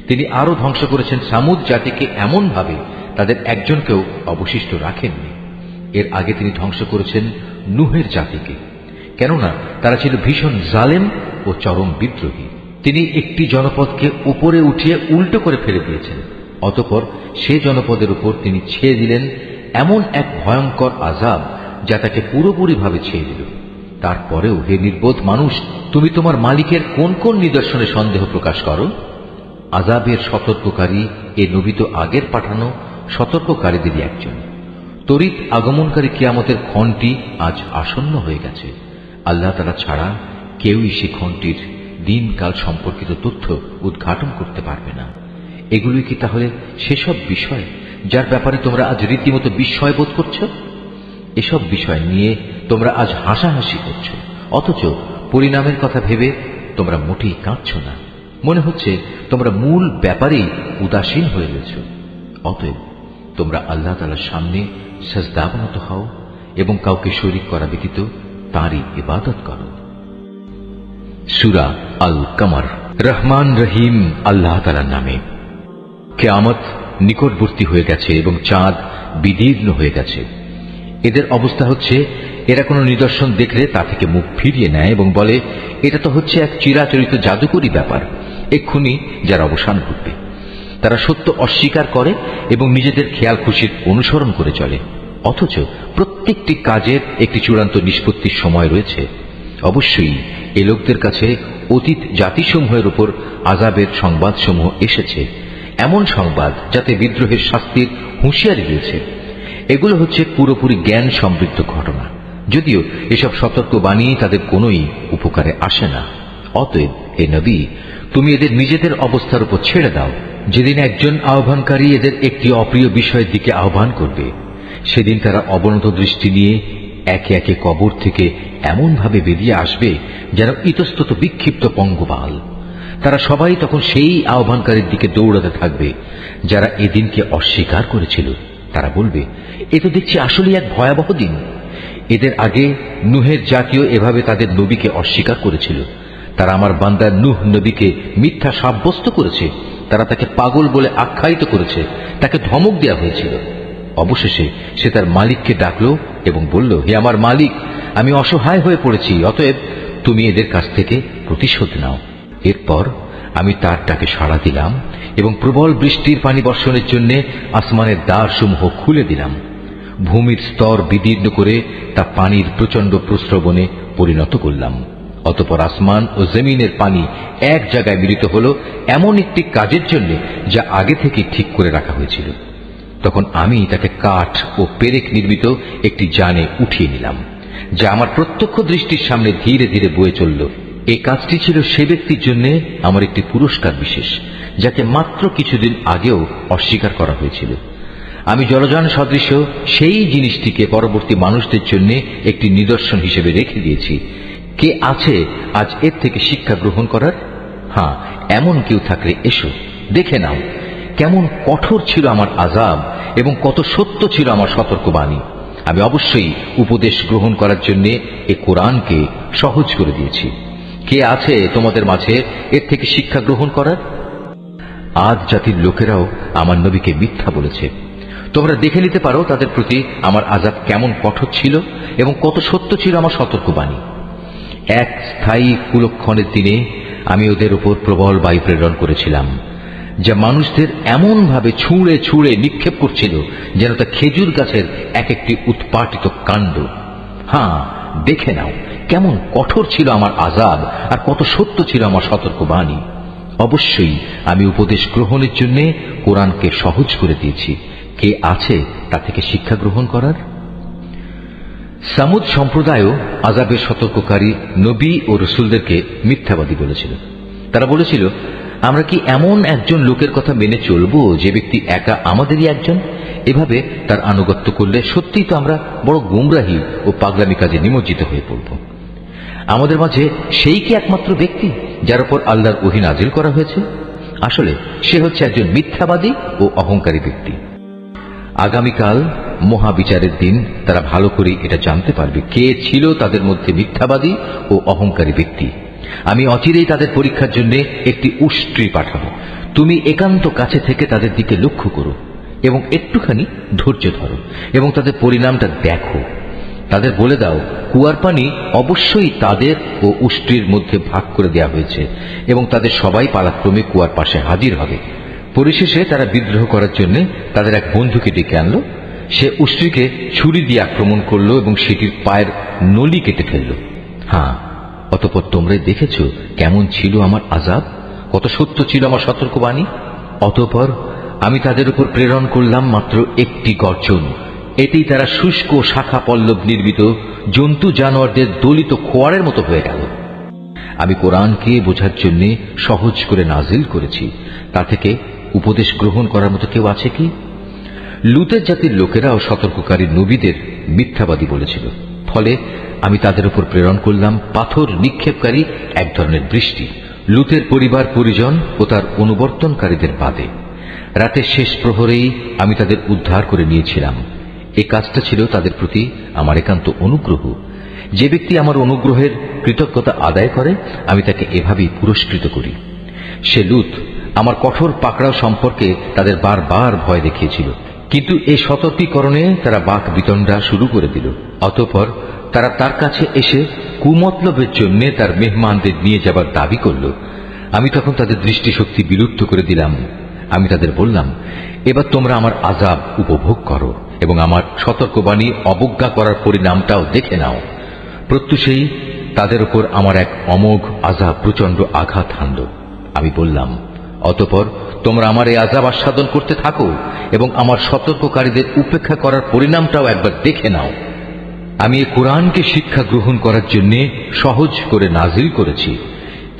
তিনি আরো ধ্বংস করেছেন সামুদ জাতিকে এমন ভাবে তাদের একজনকেও অবশিষ্ট রাখেননি। এর আগে তিনি ধ্বংস করেছেন নূহের জাতিকে, কেননা তারা ছিল ভীষণ জালেম ও চরম বিদ্রোহী। তিনি একটি জনপদকে উপরে উঠিয়ে উল্টো করে ফেলে দিয়েছেন। অতঃপর সে জনপদের উপর তিনি ছেয়ে দিলেন এমন এক ভয়ঙ্কর আযাব যা তাকে পুরোপুরিভাবে ছেয়ে দিল। তারপরেও হে নির্বোধ মানুষ, তুমি তোমার মালিকের কোন কোন নিদর্শনে সন্দেহ প্রকাশ করো? আযাবের সতর্ককারী এ নবী তো আগের পাঠানো সতর্ককারীদেরই একজন। তড়িৎ আগমনকারী কিয়ামতের ক্ষণটি আজ আসন্ন হয়ে গেছে। আল্লাহ তাআলা ছাড়া কেউই সে ক্ষণটির দিনকাল সম্পর্কিত তথ্য উদ্ঘাটন করতে পারবে না। এগুলোই কি তাহলে সেসব বিষয় যার ব্যাপারে তোমরা আজ রীতিমতো বিস্ময় বোধ করছো? এসব বিষয় নিয়ে তোমরা আজ হাসাহাসি করছো, অথচ পরিণামের কথা ভেবে তোমরা মোটেই কাঁদছ না। মনে হচ্ছে তোমরা মূল ব্যাপারেই উদাসীন হয়ে গেছ। অতএব তোমরা আল্লাহ তাআলার সামনে সাজদাবনত হও এবং কাউকে শরীক করা ব্যতীত তাঁরই ইবাদত করো। সূরা আল কমর। রহমান রহিম আল্লাহ তাআলার নামে। কিয়ামত নিকটবর্তী হয়ে গেছে এবং চাঁদ বিদীর্ণ হয়ে গেছে। এদের অবস্থা হচ্ছে, এরা কোনো নিদর্শন দেখলে তা থেকে মুখ ফিরিয়ে নেয় এবং বলে, এটা তো হচ্ছে এক চিরাচরিত জাদুকরী ব্যাপার, এক্ষুনি যার অবসান ঘটবে। তারা সত্য অস্বীকার করে এবং নিজেদের খেয়াল খুশির অনুসরণ করে চলে, অথচ প্রত্যেকটি কাজের একটি চূড়ান্ত নিষ্পত্তির সময় রয়েছে। অবশ্যই এ লোকদের কাছে অতীত জাতিসমূহের উপর আযাবের সংবাদসমূহ এসেছে, এমন সংবাদ যাতে বিদ্রোহের শাস্তির হুঁশিয়ারি রয়েছে। এগুলো হচ্ছে পুরোপুরি জ্ঞান সমৃদ্ধ ঘটনা, যদিও এসব সতর্কবাণী তাদের কোনোই উপকারে আসে না। অতএব হে নবী, তুমি এদের নিজেদের অবস্থার উপর ছেড়ে দাও। যেদিন একজন আহ্বানকারী এদের একটি অপ্রিয় বিষয়ের দিকে আহ্বান করবে, সেদিন তারা অবনত দৃষ্টি নিয়ে একে একে কবর থেকে এমনভাবে বেরিয়ে আসবে যেন ইতস্তত বিক্ষিপ্ত পঙ্গপাল। তারা সবাই তখন সেই আহ্বানকারীর দিকে দৌড়াতে থাকবে যারা এদিনকে অস্বীকার করেছিল। তারা বলবে, এ তো দেখছি আসলেই এক ভয়াবহ দিন। এদের আগে নূহের জাতীয় এভাবে তাদের নবীকে অস্বীকার করেছিল। তারা আমার বান্দা নূহ নবীকে মিথ্যা সাব্যস্ত করেছে, তারা তাকে পাগল বলে আখ্যায়িত করেছে, তাকে ধমক দেওয়া হয়েছিল। অবশেষে সে তার মালিককে ডাকল এবং বলল, হে আমার মালিক, আমি অসহায় হয়ে পড়েছি, অতএব তুমি এদের কাছ থেকে প্রতিশোধ নাও। এরপর আমি তার ডাকে সাড়া দিলাম এবং প্রবল বৃষ্টির পানি বর্ষণের জন্য আসমানের দ্বারসমূহ খুলে দিলাম। ভূমির স্তর বিদীর্ণ করে তা পানির প্রচন্ড প্রস্রবণে পরিণত করলাম। অতঃপর আসমান ও জমিনের পানি এক জায়গায় মিলিত হল এমন একটি কাজের জন্য যা আগে থেকে ঠিক করে রাখা হয়েছিল। তখন আমি তাকে কাঠ ও পেরেক নির্মিত একটি যানে উঠিয়ে নিলাম, যা আমার প্রত্যক্ষ দৃষ্টির সামনে ধীরে ধীরে বয়ে চলল। এই কাজটি ছিল সে ব্যক্তির জন্য আমার একটি পুরস্কার বিশেষ, যাকে মাত্র কিছুদিন আগেও অস্বীকার করা হয়েছিল। আমি জলযান সদৃশ সেই জিনিসটিকে পরবর্তী মানুষদের জন্য একটি নিদর্শন হিসেবে রেখে দিয়েছি। কে আছে আজ এর থেকে শিক্ষা গ্রহণ করার? হ্যাঁ, এমন কেউ থাকলে এসো, দেখে নাও কেমন কঠোর ছিল আমার আযাব এবং কত সত্য ছিল আমার সতর্কবাণী। আমি অবশ্যই উপদেশ গ্রহণ করার জন্য এ কোরআনকে সহজ করে দিয়েছি। কে আছে তোমাদের মাঝে এর থেকে শিক্ষা গ্রহণ করার? আদ জাতির লোকেরাও আমার নবীকে মিথ্যা বলেছে। তোমরা দেখে নিতে পারো তাদের প্রতি আমার আযাব কেমন কঠোর ছিল এবং কত সত্য ছিল আমার সতর্কবাণী। এক স্থায়ী কুলক্ষণের দিনে আমি ওদের উপর প্রবল বায়ু প্রেরণ করেছিলাম, যা মানুষদের এমন ভাবে ছুঁড়ে ছুঁড়ে নিক্ষেপ করছিল যেন তা খেজুর গাছের এক একটি উৎপাটিত কাণ্ড। হ্যাঁ, দেখে নাও কেমন কঠোর ছিল আমার আযাব আর কত সত্য ছিল আমার সতর্কবাণী। অবশ্যই আমি উপদেশ গ্রহণের জন্য কোরআনকে সহজ করে দিয়েছি। কে আছে তা থেকে শিক্ষা গ্রহণ করার? সামুদ সম্প্রদায়ও আযাবের সতর্ককারী নবী ও রসুলদেরকে মিথ্যাবাদী বলেছিল। তারা বলেছিল, আমরা কি এমন একজন লোকের কথা মেনে চলব যে ব্যক্তি একা আমাদেরই একজন? এভাবে তার আনুগত্য করলে সত্যিই তো আমরা বড় গুমরাহি ও পাগলামি কাজে নিমজ্জিত হয়ে পড়ব। আমাদের মাঝে সেই কি একমাত্র ব্যক্তি যার উপর আল্লাহর ওহী নাজিল করা হয়েছে? আসলে সে হচ্ছে একজন মিথ্যাবাদী ও অহংকারী ব্যক্তি। আগামীকাল মহাবিচারের দিন তারা ভালো করে এটা জানতে পারবে কে ছিল তাদের মধ্যে মিথ্যাবাদী ও অহংকারী ব্যক্তি। আমি অচিরেই তাদের পরীক্ষার জন্য একটি উষ্ট্রি পাঠাবো। তুমি একান্ত কাছে থেকে তাদের দিকে লক্ষ্য করো এবং একটুখানি ধৈর্য ধরো এবং তাদের পরিণামটা দেখো। তাদের বলে দাও, কুয়ার পানি অবশ্যই তাদের ও উষ্ট্রির মধ্যে ভাগ করে দেওয়া হয়েছে এবং তাদের সবাই পালাক্রমে কুয়ার পাশে হাজির হবে। পরিশেষে তারা বিদ্রোহ করার জন্য তাদের এক বন্ধুকে ডেকে আনলো। সে উষ্ট্রিকে ছুরি দিয়ে আক্রমণ করলো এবং সেটির পায়ের নলি কেটে ফেলল। হ্যাঁ, অতঃপর তোমরা দেখেছ কেমন ছিল আমার আযাব, কত সত্য ছিল আমার সতর্কবাণী। অতঃপর আমি তাদের উপর প্রেরণ করলাম মাত্র একটি গর্জন। এতেই তারা শুষ্ক শাখা পল্লব নির্মিত জন্তু জানোয়ারদের দলিত খোয়ারের মতো হয়ে গেল। আমি কোরআনকে বোঝার জন্য সহজ করে নাজিল করেছি, তা থেকে উপদেশ গ্রহণ করার মতো কেউ আছে কি? লুতের জাতির লোকেরাও সতর্ককারী নবীদের মিথ্যাবাদী বলেছিল। ফলে আমি তাদের উপর প্রেরণ করলাম পাথর নিক্ষেপকারী এক ধরনের বৃষ্টি, লুতের পরিবার পরিজন ও তার অনুবর্তনকারীদের বাদে। রাতের শেষ প্রহরেই আমি তাদের উদ্ধার করে নিয়েছিলাম। এই কাজটা ছিল তাদের প্রতি আমার একান্ত অনুগ্রহ। যে ব্যক্তি আমার অনুগ্রহের কৃতজ্ঞতা আদায় করে, আমি তাকে এভাবেই পুরস্কৃত করি। সে লুত আমার কঠোর পাকড়াও সম্পর্কে তাদের বারবার ভয় দেখিয়েছিল, কিন্তু এই সতর্কীকরণে তারা বাক বিতণ্ডা শুরু করে দিল। অতঃপর তারা তার কাছে এসে কুমতলবের জন্য তার মেহমানদের নিয়ে যাবার দাবি করল। আমি তখন তাদের দৃষ্টিশক্তি বিলুপ্ত করে দিলাম। আমি তাদের বললাম, এবার তোমরা আমার আযাব উপভোগ করো এবং আমার সতর্কবাণী অবজ্ঞা করার পরিণামটাও দেখে নাও। প্রত্যুষেই তাদের উপর আমার এক অমোঘ আযাব প্রচন্ড আঘাত হানল। আমি বললাম, অতঃপর তোমরা আমার এই আযাব আস্বাদন করতে থাকো এবং আমার সতর্ককারীদের উপেক্ষা করার পরিণামটাও একবার দেখে নাও। আমি এই কোরআনকে শিক্ষা গ্রহণ করার জন্য সহজ করে নাজিল করেছি,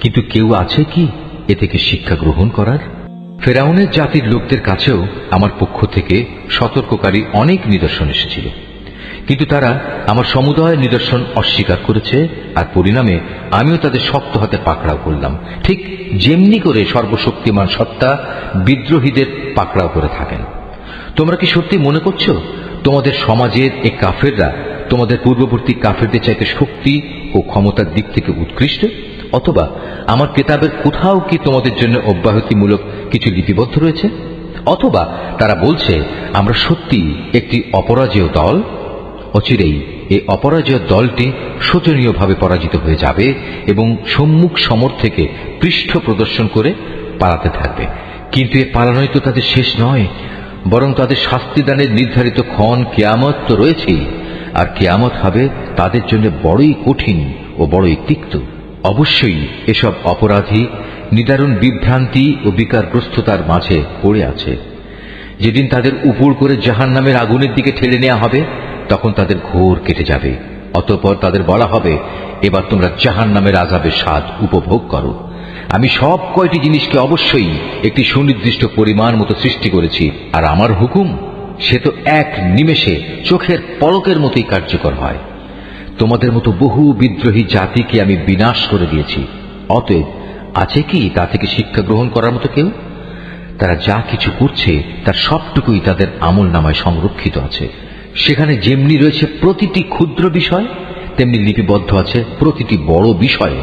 কিন্তু কেউ আছে কি এ থেকে শিক্ষা গ্রহণ করার? ফেরাউনের জাতির লোকদের কাছেও আমার পক্ষ থেকে সতর্ককারী অনেক নিদর্শন এসেছিল, কিন্তু তারা আমার সমুদয় নিদর্শন অস্বীকার করেছে, আর পরিণামে আমিও তাদের শক্ত হাতে পাকড়াও করলাম, ঠিক যেমনি করে সর্বশক্তিমান সত্তা বিদ্রোহীদের পাকড়াও করে থাকেন। তোমরা কি সত্যি মনে করছো তোমাদের সমাজের এই কাফেররা তোমাদের পূর্ববর্তী কাফেরদের চাইতে শক্তি ও ক্ষমতার দিক থেকে উৎকৃষ্ট? অথবা আমার কিতাবের কোথাও কি তোমাদের জন্য অব্যাহতিমূলক কিছু লিপিবদ্ধ রয়েছে? অথবা তারা বলছে আমরা সত্যি একটি অপরাজেয় দল। অচিরেই এই অপরাজেয় দলটি শোচনীয়ভাবে পরাজিত হয়ে যাবে এবং সম্মুখ সমর থেকে পৃষ্ঠ প্রদর্শন করে পালাতে থাকবে। কিন্তু এ পালানোই তো তাদের শেষ নয়, বরং তাদের শাস্তিদানের নির্ধারিত ক্ষণ কিয়ামত তো রয়েছেই, আর কিয়ামত হবে তাদের জন্য বড়ই কঠিন ও বড়ই তিক্ত। অবশ্যই এসব অপরাধী নিদারুণ বিভ্রান্তি ও বিকারগ্রস্ততার মাঝে পড়ে আছে। যেদিন তাদের উপর করে জাহান্নামের আগুনের দিকে ঠেলে নেওয়া হবে, তখন তাদের ঘোর কেটে যাবে। অতঃপর তাদের বলা হবে, এবার তোমরা জাহান্নামের আযাবের স্বাদ উপভোগ করো। আমি সব কয়টি জিনিসকে অবশ্যই একটি সুনির্দিষ্ট পরিমাণ মতো সৃষ্টি করেছি, আর আমার হুকুম সে তো এক নিমেষে চোখের পলকের মতোই কার্যকর হয়। তোমাদের মতো বহু বিদ্রোহী জাতিকে আমি বিনাশ করে দিয়েছি। অতএব আছে কি তা থেকে শিক্ষা গ্রহণ করার মতো কেউ? তারা যা কিছু করছে তার সবটুকুই তাদের আমল নামায় সংরক্ষিত আছে। সেখানে যেমনি রয়েছে প্রতিটি ক্ষুদ্র বিষয়, তেমনি লিপিবদ্ধ আছে প্রতিটি বড় বিষয়।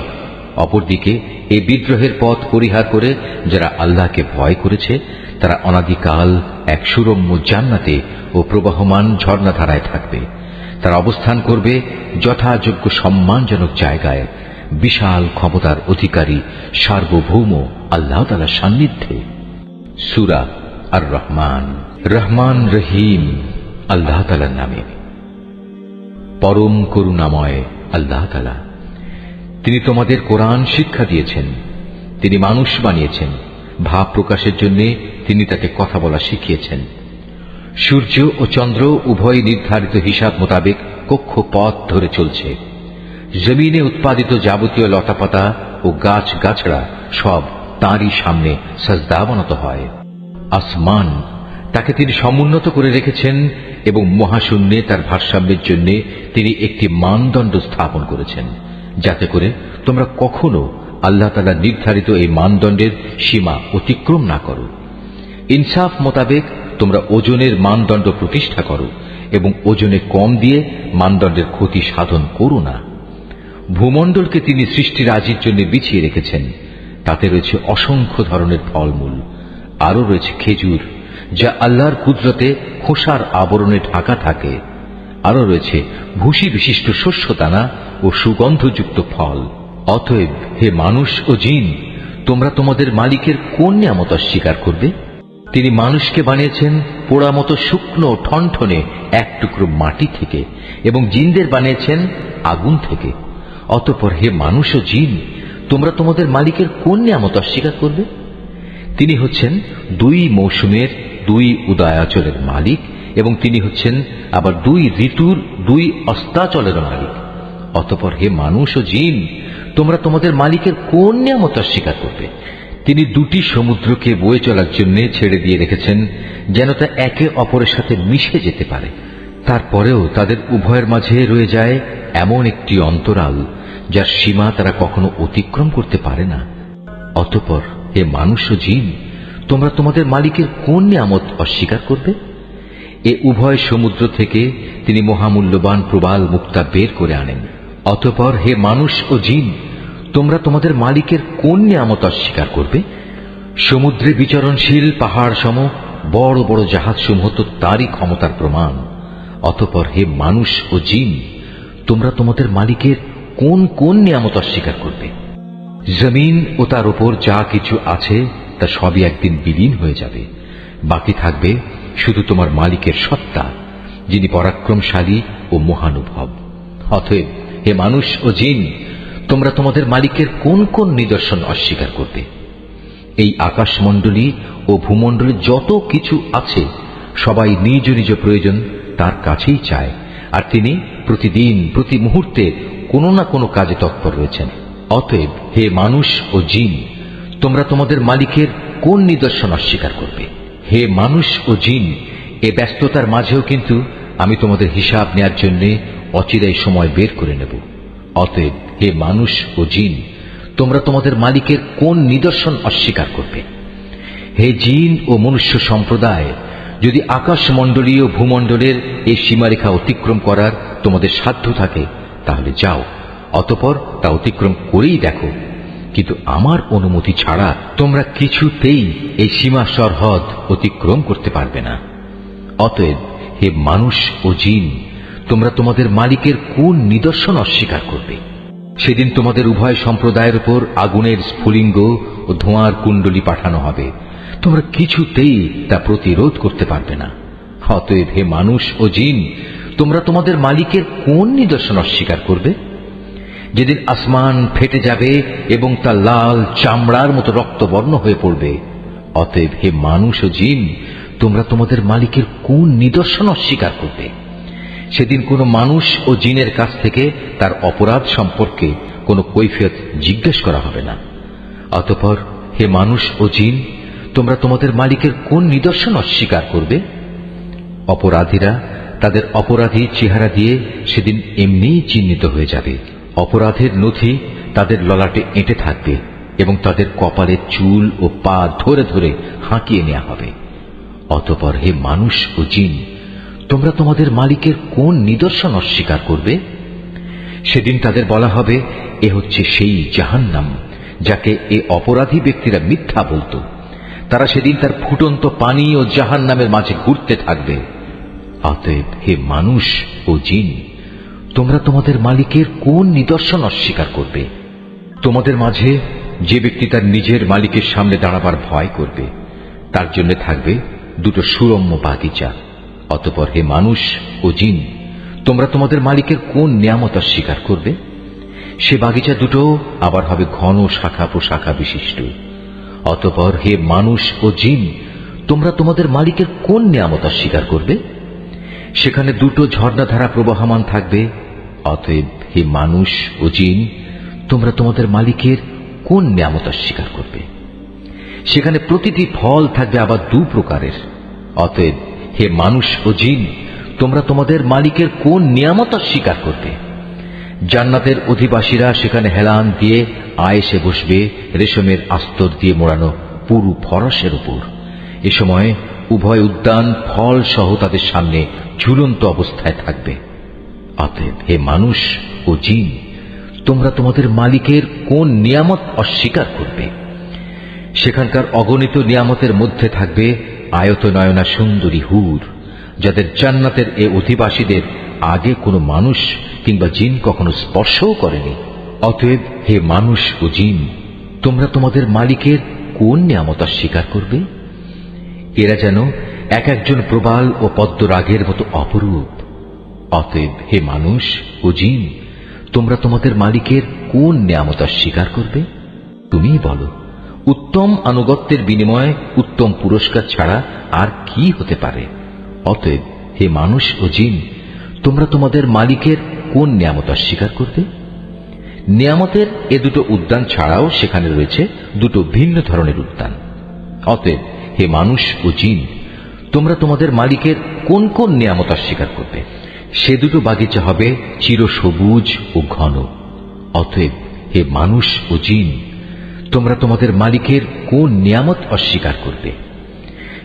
অপরদিকে এই বিদ্রোহের পথ পরিহার করে যারা আল্লাহকে ভয় করেছে, তারা অনাদিকাল এক সুরম্য জান্নাতে ও প্রবাহমান ঝর্ণাধারায় থাকবে। তারা অবস্থান করবে যথাযোগ্য সম্মানজনক জায়গায়, বিশাল ক্ষমতার অধিকারী সার্বভৌম আল্লাহ তাআলার সান্নিধ্যে। সূরা আর রহমান। রহমান রহিম আল্লাহ তাআলার নামে। পরম করুণাময় আল্লাহ তাআলা। তিনি তোমাদের কোরআন শিক্ষা দিয়েছেন, তিনি মানুষ বানিয়েছেন, ভাব প্রকাশের জন্য তিনি তাকে কথা বলা শিখিয়েছেন। সূর্য ও চন্দ্র উভয় নির্ধারিত হিসাব মোতাবেক কক্ষপথ ধরে চলছে। জমিনে উৎপাদিত যাবতীয় লতাপাতা ও গাছ গাছড়া সব তাঁরই সামনে সাজদাবনত হয়। আসমান তাকে তিনি সমুন্নত করে রেখেছেন এবং মহাশূন্যে তার ভারসাম্যের জন্য তিনি একটি মানদণ্ড স্থাপন করেছেন, যাতে করে তোমরা কখনো আল্লাহ তাআলা নির্ধারিত এই মানদণ্ডের সীমা অতিক্রম না করো। ইনসাফ মোতাবেক তোমরা ওজনের মানদণ্ড প্রতিষ্ঠা করো এবং ওজনে কম দিয়ে মানদণ্ডের ক্ষতি সাধন করো না। ভূমণ্ডলকে তিনি সৃষ্টিরাজির জন্য বিছিয়ে রেখেছেন, তাতে রয়েছে অসংখ্য ধরনের ফলমূল, আরও রয়েছে খেজুর যা আল্লাহর কুদরতে খোসার আবরণে ঢাকা থাকে, আরও রয়েছে ভুসি বিশিষ্ট শস্যদানা ও সুগন্ধযুক্ত ফল। অতএব হে মানুষ ও জিন, তোমরা তোমাদের মালিকের কোন নিয়ামত অস্বীকার করবে? তিনি মানুষকে বানিয়েছেন পোড়া মতো শুকনো ঠনঠনে এক টুকরো মাটি থেকে এবং জিনদের বানিয়েছেন আগুন থেকে। অতঃপর হে মানুষ ও জিন, তোমরা তোমাদের মালিকের কোন নিয়ামত অস্বীকার করবে? তিনি হচ্ছেন দুই মৌসুমের দুই উদয়াচলের মালিক এবং তিনি হচ্ছেন আবার দুই ঋতুর দুই অস্তাচলের মালিক। অতঃপর হে মানুষ ও জিন, তোমরা তোমাদের মালিকের কোন নিয়ামত অস্বীকার করবে? তিনি দুটি সমুদ্রকে বয়ে চলার জন্য ছেড়ে দিয়ে রেখেছেন যেন তা একে অপরের সাথে মিশে যেতে পারে। তারপরেও তাদের উভয়ের মাঝে রয়ে যায় এমন একটি অন্তরাল যার সীমা তারা কখনো অতিক্রম করতে পারে না। অতঃপর হে মানুষ ও জিন, তোমরা তোমাদের মালিকের কোন নিয়ামত অস্বীকার করবে? এ উভয় সমুদ্র থেকে তিনি মহামূল্যবান প্রবাল মুক্তা বের করে আনেন। অতঃপর হে মানুষ ও জিন, তোমরা তোমাদের মালিকের কোন নিয়ামত অস্বীকার করবে? সমুদ্রে বিচরণশীল পাহাড় সম বড় বড় জাহাজসমূহ তো তারই ক্ষমতার প্রমাণ। অতঃপর হে মানুষ ও জিন, তোমরা তোমাদের মালিকের কোন কোন নিয়ামত অস্বীকার করবে? জমিন ও তার উপর যা কিছু আছে তা সবই একদিন বিলীন হয়ে যাবে। বাকি থাকবে শুধু তোমার মালিকের সত্তা, যিনি পরাক্রমশালী ও মহানুভব। অতএব হে মানুষ ও জিন, তোমরা তোমাদের মালিকের কোন কোন নিদর্শন অস্বীকার করবে? এই আকাশমণ্ডলী ও ভূমণ্ডলে যত কিছু আছে সবাই নিজ নিজ প্রয়োজন তার কাছেই চায়, আর তিনি প্রতিদিন প্রতি মুহূর্তে কোনো না কোনো কাজে তৎপর রয়েছেন। অতএব হে মানুষ ও জিন, তোমরা তোমাদের মালিকের কোন নিদর্শন অস্বীকার করবে? হে মানুষ ও জিন, এ ব্যস্ততার মাঝেও কিন্তু আমি তোমাদের হিসাব নেয়ার জন্য অচিরেই সময় বের করে নেব। অতএব হে মানুষ ও জিন, তোমরা তোমাদের মালিকের কোন নিদর্শন অস্বীকার করবে? হে জিন ও মনুষ্য সম্প্রদায়, যদি আকাশমণ্ডলীয় ভূমণ্ডলের এই সীমারেখা অতিক্রম করার তোমাদের সাধ্য থাকে তাহলে যাও, অতঃপর তা অতিক্রম করেই দেখো। কিন্তু আমার অনুমতি ছাড়া তোমরা কিছুতেই এই সীমা সরহদ অতিক্রম করতে পারবে না। অতএব হে মানুষ ও জিন, তোমরা তোমাদের মালিকের কোন নিদর্শন অস্বীকার করবে? সেদিন তোমাদের উভয় সম্প্রদায়ের উপর আগুনের স্ফুলিঙ্গ ও ধোঁয়ার কুণ্ডলী পাঠানো হবে, তোমরা কিছুতেই তা প্রতিরোধ করতে পারবে না। অতএব হে মানুষ ও জিন, তোমরা তোমাদের মালিকের কোন নিদর্শন অস্বীকার করবে? যেদিন আসমান ফেটে যাবে এবং তা লাল চামড়ার মতো রক্তবর্ণ হয়ে পড়বে। অতএব হে মানুষ ও জিন, তোমরা তোমাদের মালিকের কোন নিদর্শন অস্বীকার করবে? সেদিন কোনো মানুষ ও জিনের কাছ থেকে তার অপরাধ সম্পর্কে কোনো কৈফিয়ত জিজ্ঞেস করা হবে না। অতঃপর হে মানুষ ও জিন, তোমরা তোমাদের মালিকের কোন নিদর্শন অস্বীকার করবে? অপরাধীরা তাদের অপরাধী চেহারা দিয়ে সেদিন এমনিই চিহ্নিত হয়ে যাবে। অপরাধের নথি তাদের ললাটে এঁটে থাকবে এবং তাদের কপালের চুল ও পা ধরে ধরে হাঁকিয়ে নেওয়া হবে। অতঃপর হে মানুষ ও জিন, তোমরা তোমাদের মালিকের কোন নিদর্শন অস্বীকার করবে? সেদিন তাদের বলা হবে, এ হচ্ছে সেই জাহান্নাম যাকে এ অপরাধী ব্যক্তিরা মিথ্যা বলত। তারা সেদিন তার ফুটন্ত পানি ও জাহান্নামের মাঝে ঘুরতে থাকবে। অতএব হে মানুষ ও জিন, তোমরা তোমাদের মালিকের কোন নিদর্শন অস্বীকার করবে? তোমাদের মাঝে যে ব্যক্তি তার নিজের মালিকের সামনে দাঁড়াবার ভয় করবে, তার জন্য থাকবে দুটো সুরম্য বাগিচা। অতঃপর হে মানুষ ও জিন, তোমরা তোমাদের মালিকের কোন নিয়ামত অস্বীকার করবে? সে বাগিচা দুটো আবার হবে ঘন শাখা প্রশাখা বিশিষ্ট। অতঃপর হে মানুষ ও জিন, তোমরা তোমাদের মালিকের কোন নিয়ামত অস্বীকার করবে? সেখানে দুটো ঝর্ণাধারা প্রবাহমান থাকবে। অতএব হে মানুষ ও জিন, তোমরা তোমাদের মালিকের কোন নিয়ামত অস্বীকার করবে? সেখানে প্রতিটি ফল থাকবে আবার দু প্রকারের। অতএব হে মানুষ ও জিন, তোমরা তোমাদের মালিকের কোন নিয়ামত অস্বীকার করবে? জান্নাতের অধিবাসীরা সেখানে হেলান দিয়ে আয়েসে বসবে রেশমের আস্তর দিয়ে মোড়ানো পুরু ফরসের উপর। এ সময় উভয় উদ্যান ফল সহ তাদের সামনে ঝুলন্ত অবস্থায় থাকবে। অতএব হে মানুষ ও জিন, তোমরা তোমাদের মালিকের কোন নিয়ামত অস্বীকার করবে? সেখানকার অগণিত নিয়ামতের মধ্যে থাকবে আয়তনয়না সুন্দরী হুর, যাদের জান্নাতের এ অধিবাসীদের আগে কোনো মানুষ কিংবা জিন কখনো স্পর্শও করেনি। অতএব হে মানুষ ও জিন, তোমরা তোমাদের মালিকের কোন নিয়ামত অস্বীকার করবে? এরা যেন এক একজন প্রবাল ও পদ্মরাগের মতো অপরূপ। অতএব হে মানুষ ও জিন, তোমরা তোমাদের মালিকের কোন নিয়ামত অস্বীকার করবে? তুমিই বলো। উত্তম আনুগত্যের বিনিময়ে উত্তম পুরস্কার ছাড়া আর কি হতে পারে? অতএব হে মানুষ ও জিন, তোমরা তোমাদের মালিকের কোন নিয়ামত অস্বীকার করবে? নিয়ামতের এ দুটো উদ্যান ছাড়াও সেখানে রয়েছে দুটো ভিন্ন ধরনের উদ্যান। অতএব হে মানুষ ও জিন, তোমরা তোমাদের মালিকের কোন কোন নিয়ামত অস্বীকার করবে? সে দুটো বাগিচা হবে চিরসবুজ ও ঘন। অতএব হে মানুষ ও জিন, তোমরা তোমাদের মালিকের কোন নিয়ামত অস্বীকার করবে?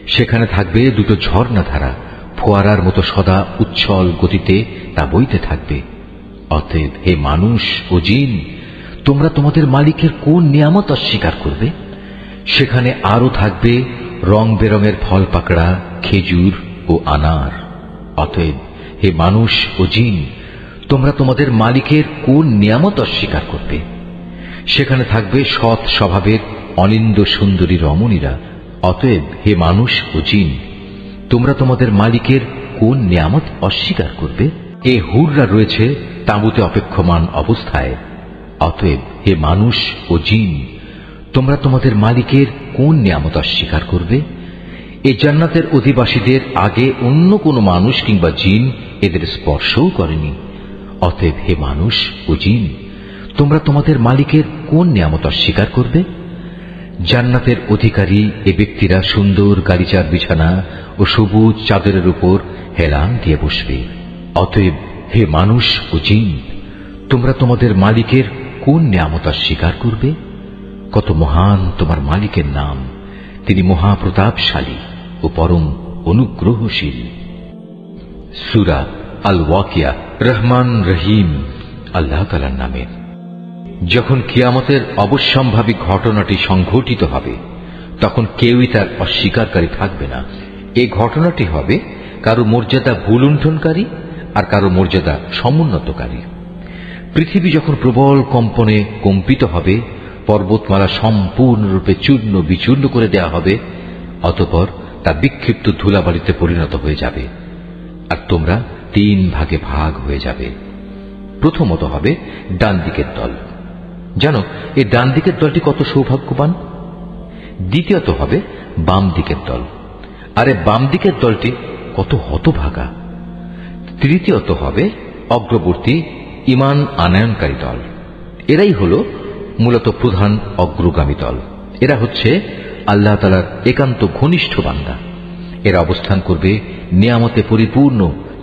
সেখানে থাকবে দুটো ঝর্ণাধারা, ফোয়ারার মতো সদা উচ্ছল গতিতে তা বইতে থাকবে। অতএব হে মানুষ ও জিন, তোমরা তোমাদের মালিকের কোন নিয়ামত অস্বীকার করবে? সেখানে আরো থাকবে রং বেরঙের ফল পাকড়া খেজুর ও আনার। অতএব হে মানুষ ও জিন, তোমরা তোমাদের মালিকের কোন নিয়ামত অস্বীকার করবে? সেখানে থাকবে সৎ স্বভাবের অনিন্দ সুন্দরী রমণীরা। অতএব হে মানুষ ও জিন, তোমরা তোমাদের মালিকের কোন নিয়ামত অস্বীকার করবে? এ হুররা রয়েছে তাঁবুতে অপেক্ষমান অবস্থায়। অতএব হে মানুষ ও জিন, তোমরা তোমাদের মালিকের কোন নিয়ামত অস্বীকার করবে? এই জান্নাতের অধিবাসীদের আগে অন্য কোনো মানুষ কিংবা জিন এদের স্পর্শও করেনি। অতএব হে মানুষ ও জিন, তোমরা তোমাদের মালিকের কোন নিয়ামত অস্বীকার করবে? জান্নাতের অধিকারী এ ব্যক্তিরা সুন্দর গালিচার বিছানা ও সবুজ চাদরের উপর হেলান দিয়ে বসবে। অতএব হে মানুষ ও জিন, তোমরা তোমাদের মালিকের কোন নিয়ামত অস্বীকার করবে? কত মহান তোমার মালিকের নাম! তিনি মহাপ্রতাপশালী ও পরম অনুগ্রহশীল। সূরা আল ওয়াকিয়া। রহমান রহিম আল্লাহ তাআলার নামে। যখন কিয়ামতের অবশ্যম্ভাবী ঘটনাটি সংঘটিত হবে, তখন কেউই তার অস্বীকারী থাকবে না। এই ঘটনাটি হবে কারো মর্যাদা ভুলুণ্ঠনকারী আর কারো মর্যাদা সমুন্নতকারী। পৃথিবী যখন প্রবল কম্পনে কম্পিত হবে, পর্বতমালা সম্পূর্ণরূপে চূর্ণ বিচূর্ণ করে দেয়া হবে, অতঃপর তা বিক্ষিপ্ত ধুলাবালিতে পরিণত হয়ে যাবে, আর তোমরা 3 ভাগে ভাগ হয়ে যাবে। প্রথমত হবে ডান দিকের দল। জানো এই ডান দিকের দলটি কত সৌভাগ্যবান। দ্বিতীয়ত হবে বাম দিকের দল, আরে বাম দিকের দলটি কত হতভাগা। তৃতীয়ত হবে অগ্রবর্তী ঈমান আনয়নকারী দল। এরাই হল মূলত প্রধান অগ্রগামী দল। এরা হচ্ছে আল্লাহ তাআলার একান্ত ঘনিষ্ঠ বান্দা। এরা অবস্থান করবে নিয়ামতে পরিপূর্ণ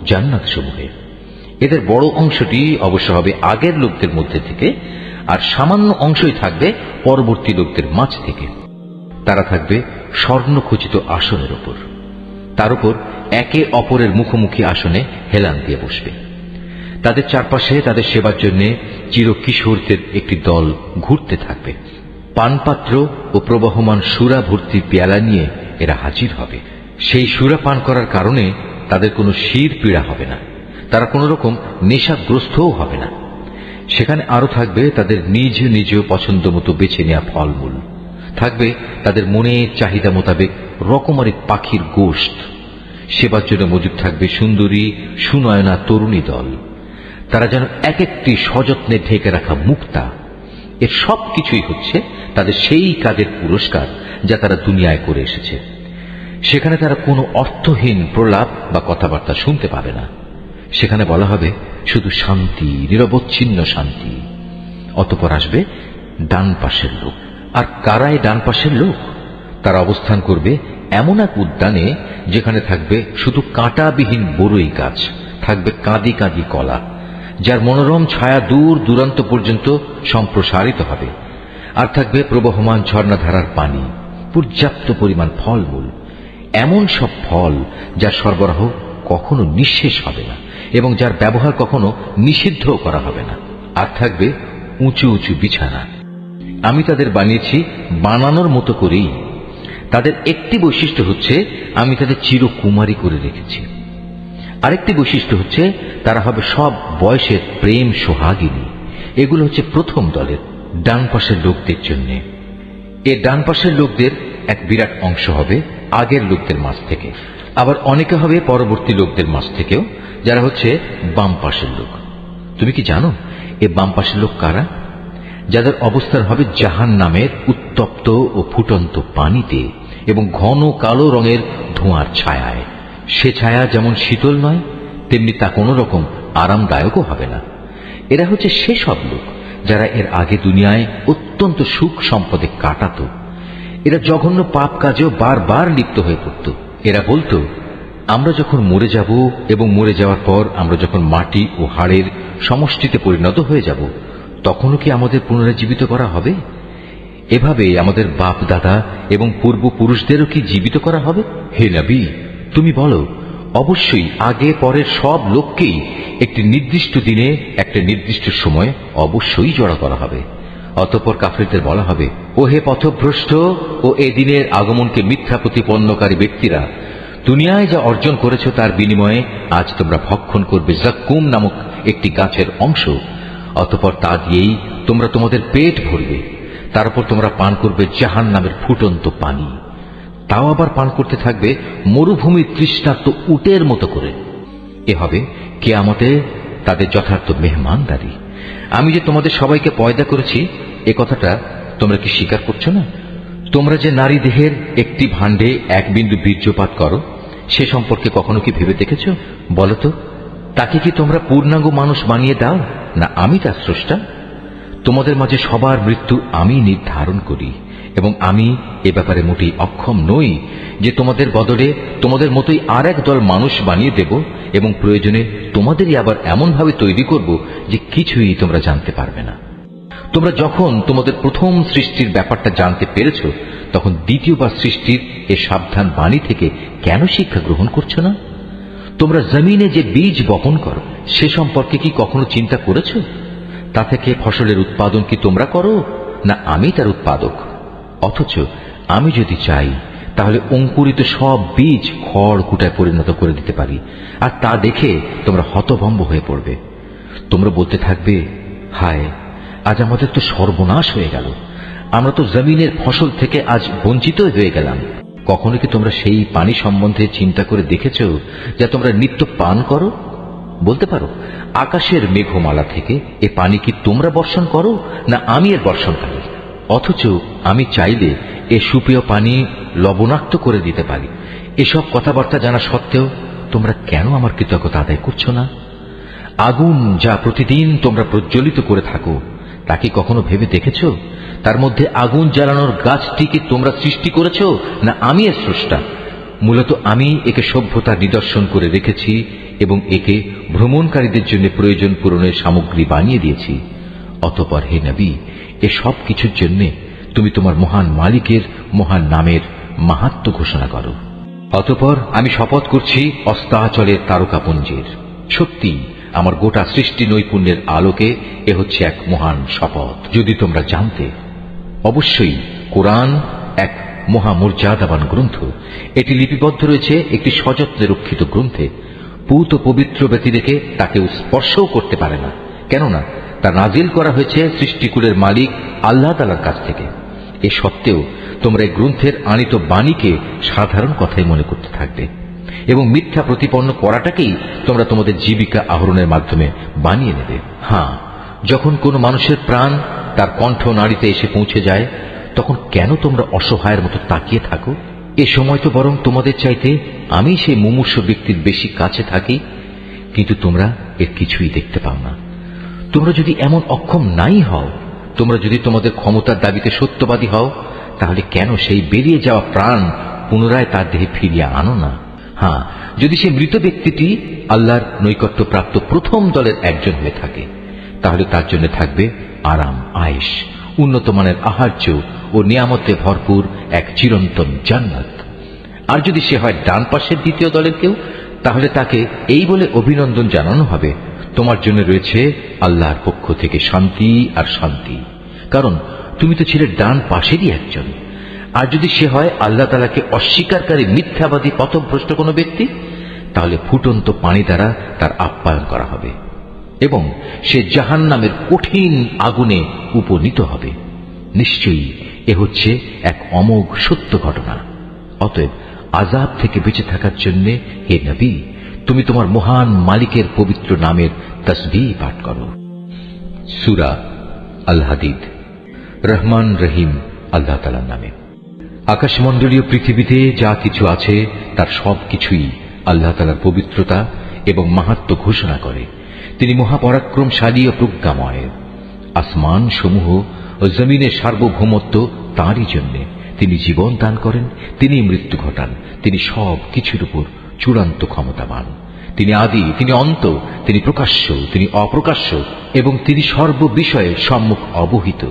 জান্নাত সমূহে। এদের বড় অংশটি অবশ্য হবে আগের লোকদের মধ্যে থেকে, আর সামান্য অংশই থাকবে পরবর্তী লোকদের মাঝ থেকে। তারা থাকবে স্বর্ণখচিত আসনের উপর। তার উপর একে অপরের মুখোমুখি আসনে হেলান দিয়ে বসবে। তাদের চারপাশে তাদের সেবার জন্য চিরকিশোরদের একটি দল ঘুরতে থাকবে। পানপাত্র ও প্রবহমান সুরা ভর্তি পেয়ালা নিয়ে এরা হাজির হবে। সেই সুরা পান করার কারণে তাদের কোনো শির পীড়া হবে না, তারা কোন রকম নেশাগ্রস্তও হবে না। সেখানে আরো থাকবে তাদের নিজ নিজ পছন্দ মতো বেছে নেওয়া ফলমূল, থাকবে তাদের মনের চাহিদা মোতাবেক রকমারি পাখির গোশত। সেবার জন্য মজুদ থাকবে সুন্দরী সুনয়না তরুণী দল। তারা যেন এক একটি সযত্নে ঢেকে রাখা মুক্তা। এর সব কিছুই হচ্ছে তাদের সেই কাজের পুরস্কার যা তারা দুনিয়ায় করে এসেছে। সেখানে তারা কোনো অর্থহীন প্রলাপ বা কথাবার্তা শুনতে পাবে না। সেখানে বলা হবে শুধু শান্তি, নিরবচ্ছিন্ন শান্তি। অতঃপর আসবে ডান পাশের লোক। আর কারাই ডান পাশের লোক? তারা অবস্থান করবে এমন এক উদ্যানে যেখানে থাকবে শুধু কাঁটাবিহীন বড়ই গাছ, থাকবে কাঁদি কাঁদি কলা, যার মনোরম ছায়া দূর দূরান্ত পর্যন্ত সম্প্রসারিত হবে, আর থাকবে প্রবহমান ঝর্ণাধারার পানি, পর্যাপ্ত পরিমাণ ফলমূল, এমন সব ফল যার সরবরাহ কখনো নিঃশেষ হবে না এবং যার ব্যবহার কখনো নিষিদ্ধ করা হবে না। আর থাকবে উঁচু উঁচু বিছানা। আমি তাদের বানিয়েছি বানানোর মতো করেই। তাদের একটি বৈশিষ্ট্য হচ্ছে আমি তাদের চিরকুমারী করে রেখেছি। আরেকটি বৈশিষ্ট্য হচ্ছে তারা হবে সব বয়সের প্রেম সোহাগিনী। এগুলো হচ্ছে প্রথম দলের ডান পাশের লোকদের জন্য। এ ডান পাশের লোকদের এক বিরাট অংশ হবে আগের লোকদের মাঝ থেকে, আবার অনেকে হবে পরবর্তী লোকদের মাঝ থেকেও, যারা হচ্ছে বাম পাশের লোক। তুমি কি জানো এ বাম পাশের লোক কারা? যাদের অবস্থান হবে জাহান্নামের উত্তপ্ত ও ফুটন্ত পানিতে এবং ঘন কালো রঙের ধোঁয়ার ছায়ায়। সে ছায়া যেমন শীতল নয়, তেমনি তা কোনো রকম আরামদায়কও হবে না। এরা হচ্ছে সেসব লোক যারা এর আগে দুনিয়ায় অত্যন্ত সুখ সম্পদে কাটাত। এরা জঘন্য পাপ কাজেও বারবার লিপ্ত হয়ে পড়ত। এরা বলতো, আমরা যখন মরে যাব এবং মরে যাওয়ার পর আমরা যখন মাটি ও হাড়ের সমষ্টিতে পরিণত হয়ে যাব, তখনও কি আমাদের পুনরুজ্জীবিত করা হবে? এভাবে আমাদের বাপ দাদা এবং পূর্বপুরুষদেরও কি জীবিত করা হবে? হে নবী, তুমি বলো, অবশ্যই আগে পরের সব লোককেই একটি নির্দিষ্ট দিনে একটা নির্দিষ্ট সময় অবশ্যই জড়ো করা হবে। অতঃপর কাফিরদের বলা হবে, ও হে পথভ্রষ্ট ও এ দিনের আগমনকে মিথ্যা প্রতিপন্নকারী ব্যক্তিরা, দুনিয়ায় যা অর্জন করেছ তার বিনিময়ে আজ তোমরা ভক্ষণ করবে জাক্কুম নামক একটি গাছের অংশ। অতঃপর তা দিয়েই তোমরা তোমাদের পেট ভরবে। তারপর তোমরা পান করবে জাহান্নামের ফুটন্ত পানি। তাও আবার পান করতে থাকবে মরুভূমির তৃষ্ণার্ত উটের মতো করে। এ হবে কিয়ামতে তাদের যথার্থ মেহমানদারি। আমি যে তোমাদের সবাইকে পয়দা করেছি, এ কথাটা তোমরা কি স্বীকার করছো না? তোমরা যে নারী দেহের একটি ভাণ্ডে এক বিন্দু বীর্যপাত করো, সে সম্পর্কে কখনো কি ভেবে দেখেছ? বলো তো, তাকে কি তোমরা পূর্ণাঙ্গ মানুষ বানিয়ে দাও, না আমি তার স্রষ্টা? তোমাদের মাঝে সবার মৃত্যু আমি নির্ধারণ করি, এবং আমি এ ব্যাপারে মোটেই অক্ষম নই যে তোমাদের বদলে তোমাদের মতোই আর এক দল মানুষ বানিয়ে দেব, এবং প্রয়োজনে তোমাদেরই আবার এমনভাবে তৈরি করব যে কিছুই তোমরা জানতে পারবে না। তোমরা যখন তোমাদের প্রথম সৃষ্টির ব্যাপারটা জানতে পেরেছ, তখন দ্বিতীয়বার সৃষ্টির এ সাবধান বাণী থেকে কেন শিক্ষা গ্রহণ করছো না? তোমরা জমিনে যে বীজ বপন করো, সে সম্পর্কে কি কখনো চিন্তা করেছ? তা থেকে ফসলের উৎপাদন কি তোমরা করো, না আমি তার উৎপাদক? অথচ আমি যদি চাই তাহলে অঙ্কুরিত সব বীজ খড় কুটায় পরিণত করে দিতে পারি, আর তা দেখে তোমরা হতভম্ব হয়ে পড়বে। তোমরা বলতে থাকবে, হায়, আজ আমাদের তো সর্বনাশ হয়ে গেল, আমরা তো জমিনের ফসল থেকে আজ বঞ্চিত হয়ে গেলাম। কখনো কি তোমরা সেই পানি সম্বন্ধে চিন্তা করে দেখেছ যা তোমরা নিত্য পান করো? বলতে পারো, আকাশের মেঘমালা থেকে এ পানি কি তোমরা বর্ষণ করো, না আমি এর বর্ষণকারী? অথচ আমি চাইলে এ সুপেয় পানি লবণাক্ত করে দিতে পারি। এসব কথাবার্তা জানা সত্ত্বেও তোমরা কেন আমার কৃতজ্ঞতা আদায় করছো না? আগুন যা প্রতিদিন তোমরা প্রজ্বলিত করে থাকো, তা কি কখনো ভেবে দেখেছ তার মধ্যে আগুন জ্বালানোর গাছটিকে তোমরা সৃষ্টি করেছ, না আমি এর স্রষ্টা? মূলত আমি একে সভ্যতার নিদর্শন করে রেখেছি এবং একে ভ্রমণকারীদের জন্য প্রয়োজন পূরণের সামগ্রী বানিয়ে দিয়েছি। অতঃপর হে নবী, এ সব কিছুর জন্য তুমি তোমার মহান মালিকের মহান নামের মাহাত্ম্য ঘোষণা করো। অতঃপর আমি শপথ করছি অস্তাচলের তারকাপুঞ্জের, সত্যি আমার গোটা সৃষ্টি নৈপুণ্যের আলোকে এ হচ্ছে এক মহান শপথ। যদি তোমরা জানতে, অবশ্যই কোরআন এক মহামর্যাদাবান গ্রন্থ। এটি লিপিবদ্ধ রয়েছে একটি সযত্নে রক্ষিত গ্রন্থে। পূত পবিত্র ব্যক্তি দেখে তাকে স্পর্শও করতে পারে না, কেননা তা নাজিল করা হয়েছে সৃষ্টিকুলের মালিক আল্লাহ তাআলার কাছ থেকে। এ সত্ত্বেও তোমরা এই গ্রন্থের আনিত বাণীকে সাধারণ কথাই মনে করতে থাকবে এবং মিথ্যা প্রতিপন্ন করাটাকেই তোমরা তোমাদের জীবিকা আহরণের মাধ্যমে বানিয়ে নেবে। হ্যাঁ, যখন কোনো মানুষের প্রাণ তার কণ্ঠ নাড়িতে এসে পৌঁছে যায়, তখন কেন তোমরা অসহায়ের মতো তাকিয়ে থাকো? এ সময় তো বরং তোমাদের চাইতে আমি সেই মুমূর্ষু ব্যক্তির বেশি কাছে থাকি, কিন্তু তোমরা এর কিছুই দেখতে পাও না। তোমরা যদি এমন অক্ষম নাই হও, তোমরা যদি তোমাদের ক্ষমতার দাবিতে সত্যবাদী হও, তাহলে কেন সেই বেরিয়ে যাওয়া প্রাণ পুনরায় তার দেহে ফিরিয়ে আনো না? হ্যাঁ, যদি সে মৃত ব্যক্তিটি আল্লাহর নৈকট্যপ্রাপ্ত প্রথম দলের একজন হয়ে থাকে, তাহলে তার জন্য থাকবে আরাম আয়েশ, উন্নত মানের আহার্য ও নিয়ামতে ভরপুর এক চিরন্তন জান্নাত। আর যদি সে হয় ডান পাশের দ্বিতীয় দলের কেউ, তাহলে তাকে এই বলে অভিনন্দন জানানো হবে, তোমার জন্য রয়েছে আল্লাহর পক্ষ থেকে শান্তি আর শান্তি, কারণ তুমি তো ছিলে ডান পাশেরই একজন। আর যদি সে হয় আল্লাহ তাআলাকে অস্বীকারী মিথ্যাবাদী পথভ্রষ্ট কোনো ব্যক্তি, তাহলে ফুটন্ত পানি দ্বারা তার আপ্যায়ন করা হবে এবং সে জাহান্নামের কঠিন আগুনে উপনীত হবে। নিশ্চয়ই এ হচ্ছে এক অমোঘ সত্য ঘটনা। অতএব আযাব থেকে বেঁচে থাকার জন্য হে নবী, তুমি তোমার মহান মালিকের পবিত্র নামের তাসবিহ পাঠ করো। সূরা আল হাদিদ। রহমান রহিম আল্লাহ তাআলার নামে। আকাশমণ্ডলীয় পৃথিবীতে যা কিছু আছে তার সব কিছুই আল্লাহ তাআলার পবিত্রতা এবং মাহাত্ম্য ঘোষণা করে। তিনি মহাপরাক্রমশালী ও প্রজ্ঞাময়। আসমান সমূহ ও জমিনের সার্বভৌমত্ব তাঁরই জন্য। তিনি জীবন দান করেন, তিনি মৃত্যু ঘটান, তিনি সব কিছুর উপর চূড়ান্ত ক্ষমতাবান। তিনি আদি, তিনি অন্ত, তিনি প্রকাশ্য, তিনি অপ্রকাশ্য এবং তিনি সর্ববিষয়ে সম্মুখ অবহিত।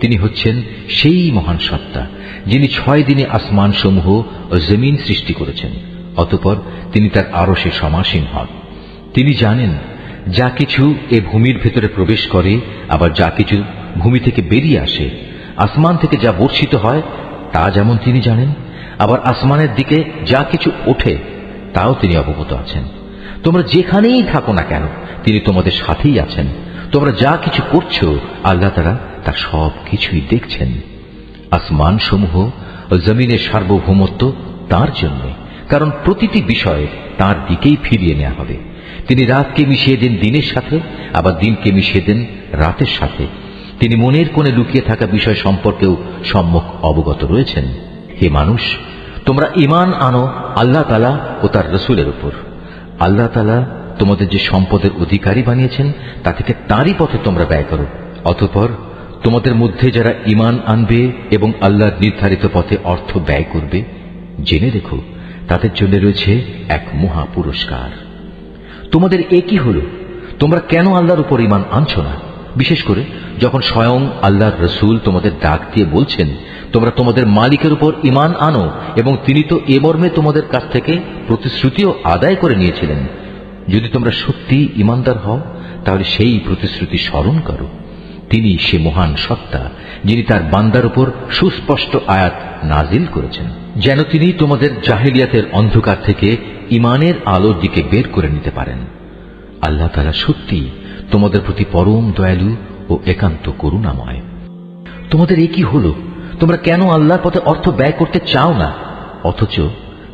তিনি হচ্ছেন সেই মহান সত্তা যিনি 6 দিনে আসমান সমূহ ও জমিন সৃষ্টি করেছেন। অতঃপর তিনি তার আরশে সমাসীন হন। তিনি জানেন যা কিছু এ ভূমির ভেতরে প্রবেশ করে, আবার যা কিছু ভূমি থেকে বেরিয়ে আসে, আসমান থেকে যা বর্ষিত হয় তা যেমন তিনি জানেন, আবার আসমানের দিকে যা কিছু ওঠে তাও তিনি অবগত আছেন। তোমরা যেখানেই থাকো না কেন তিনি তোমাদের সাথেই আছেন। তোমরা যা কিছু করছো আল্লাহ তাআলা তা সব কিছুই দেখছেন। আসমান সমূহ ও জমিনের সার্বভৌমত্ব তার জন্য, কারণ প্রতিটি বিষয় তার দিকেই ফিরিয়ে নেওয়া হবে। তিনি রাতকে মিশিয়ে দেন দিনের সাথে, আবার দিনকে মিশিয়ে দেন রাতের সাথে। তিনি মনের কোণে লুকিয়ে থাকা বিষয় সম্পর্কেও সম্যক অবগত রয়েছেন। হে মানুষ, তোমরা ঈমান আনো আল্লাহ তাআলা ও তার রাসূলের উপর। আল্লাহ তাআলা তোমাদের যে সম্পদের অধিকারী বানিয়েছেন তা থেকে তারই পথে তোমরা ব্যয় করো। অতঃপর তোমাদের মধ্যে যারা ঈমান আনবে এবং আল্লাহর নির্ধারিত পথে অর্থ ব্যয় করবে, জেনে রেখো তাদের জন্য রয়েছে এক মহা পুরস্কার। তোমাদের একই হলো, তোমরা কেন আল্লাহর উপর ঈমান আনছো না? বিশেষ করে যখন স্বয়ং আল্লাহর রাসূল তোমাদের ডাক দিয়ে বলছেন তোমরা তোমাদের মালিকের উপর ঈমান আনো, এবং তিনি তো এ মর্মে তোমাদের কাছ থেকে প্রতিশ্রুতিও আদায় করে নিয়েছিলেন। যদি তোমরা সত্যি ঈমানদার হও তাহলে সেই প্রতিশ্রুতি স্মরণ করো। তিনি সে মহান সত্তা যিনি তার বান্দার উপর সুস্পষ্ট আয়াত নাজিল করেছেন, যেন তিনি তোমাদের জাহেলিয়াতের অন্ধকার থেকে ঈমানের আলোর দিকে বের করে নিতে পারেন। আল্লাহ তাআলা সত্যি তোমাদের প্রতি পরম দয়ালু ও একান্ত করুণাময়। তোমাদের একই হলো, তোমরা কেন আল্লাহর পথে অর্থ ব্যয় করতে চাও না, অথচ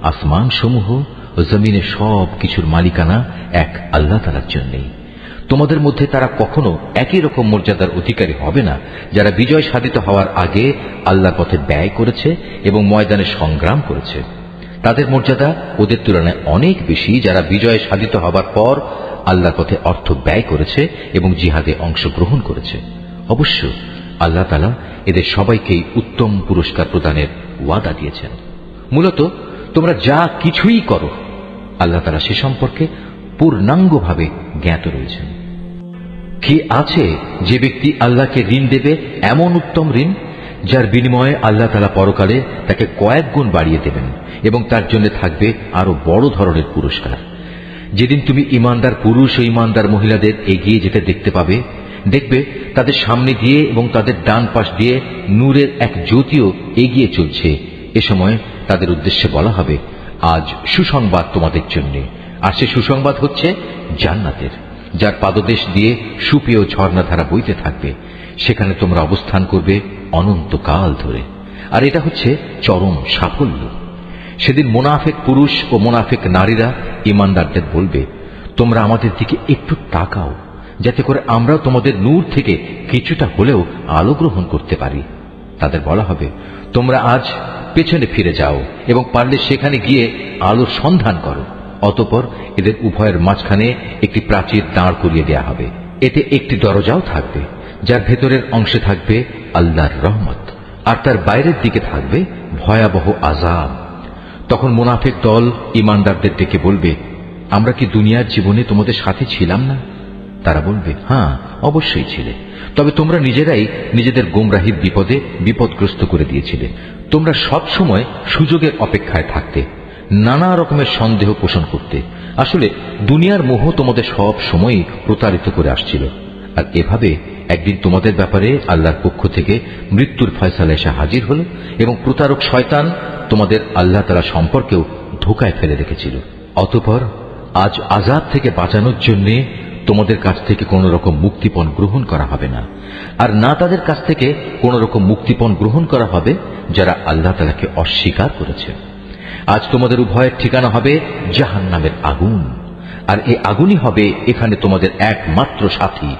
আসমান সমূহ ও জমিনের সব কিছুর মালিকানা এক আল্লাহ তাআলার জন্যই। তোমাদের মধ্যে তারা কখনো একই রকম মর্যাদার অধিকারী হবে না যারা বিজয় সাধিত হওয়ার আগে আল্লাহর পথে ব্যয় করেছে এবং ময়দানে সংগ্রাম করেছে। তাদের মর্যাদা ওদের তুলনায় অনেক বেশি যারা বিজয় সাধিত হবার পর আল্লাহর পথে অর্থ ব্যয় করেছে এবং জিহাদে অংশগ্রহণ করেছে। অবশ্য আল্লাহ তাআলা এদের সবাইকেই উত্তম পুরস্কার প্রদানের ওয়াদা দিয়েছেন। মূলত তোমরা যা কিছুই করো আল্লাহ তাআলা সে সম্পর্কে পূর্ণাঙ্গভাবে জ্ঞাত রয়েছেন। কি আছে যে ব্যক্তি আল্লাহকে ঋণ দেবে এমন উত্তম ঋণ যার বিনিময়ে আল্লাহ তাআলা পরকালে তাকে কয়েক গুণ বাড়িয়ে দেবেন এবং তার জন্য থাকবে আরো বড় ধরনের পুরস্কার। যেদিন তুমি ঈমানদার পুরুষ ও ঈমানদার মহিলাদের এগিয়ে যেতে দেখতে পাবে, দেখবে তাদের সামনে দিয়ে এবং তাদের ডান পাশ দিয়ে নূরের এক জ্যোতিও এগিয়ে চলছে। এ সময় তাদের উদ্দেশ্যে বলা হবে, আজ সুসংবাদ তোমাদের জন্য। আর সে সুসংবাদ হচ্ছে জান্নাতের, যার পাদদেশ দিয়ে সুপেয় ঝর্ণাধারা বইতে থাকবে। সেখানে তোমরা অবস্থান করবে অনন্তকাল ধরে। আর এটা হচ্ছে চরম সাফল্য। সেদিন মুনাফিক পুরুষ ও মুনাফিক নারীরা ঈমানদারদের বলবে, তোমরা আমাদের দিকে একটু তাকাও, যাতে করে আমরা তোমাদের নূর থেকে কিছুটা হলেও আলো গ্রহণ করতে পারি। তাদের বলা হবে, তোমরা আজ পেছনে ফিরে যাও এবং পারলে সেখানে গিয়ে আলোর সন্ধান করো। অতঃপর এদের উভয়ের মাঝখানে একটি প্রাচীর দাঁড় করিয়ে দেয়া হবে। এতে একটি দরজাও থাকবে, যার ভেতরের অংশে থাকবে আল্লাহর রহমত, আর তার বাইরের দিকে থাকবে ভয়াবহ আযাব। তখন মুনাফিক দল ঈমানদারদের ডেকে বলবে, আমরা কি দুনিয়ার জীবনে তোমাদের সাথে ছিলাম না? তারা বলবে, হ্যাঁ অবশ্যই ছিলে, তবে তোমরা নিজেরাই নিজেদের গোমরাহির বিপদে বিপদগ্রস্ত করে দিয়েছিলে। তোমরা সব সময় সুযোগের অপেক্ষায় থাকতে, নানা রকমের সন্দেহ পোষণ করতে। আসলে দুনিয়ার মোহ তোমাদের সব সময়ই প্রতারিত করে আসছিল। আর এভাবে একদিন তোমাদের ব্যাপারে আল্লাহর পক্ষ থেকে মৃত্যুর ফয়সালা এসে হাজির হল এবং প্রতারক শয়তান তোমাদের আল্লাহ তাআলা সম্পর্কেও ধোঁকায় ফেলে রেখেছিল। অতঃপর আজ আযাব থেকে বাঁচানোর জন্য তোমাদের কাছ থেকে কোন রকম মুক্তিপণ গ্রহণ করা হবে না, আর না তাদের কাছ থেকে কোন রকম মুক্তিপণ গ্রহণ করা হবে যারা আল্লাহ তাআলাকে অস্বীকার করেছে। আজ তোমাদের উভয়ের ঠিকানা হবে জাহান্নামের আগুন, আর এই আগুনই হবে এখানে তোমাদের একমাত্র সাথী।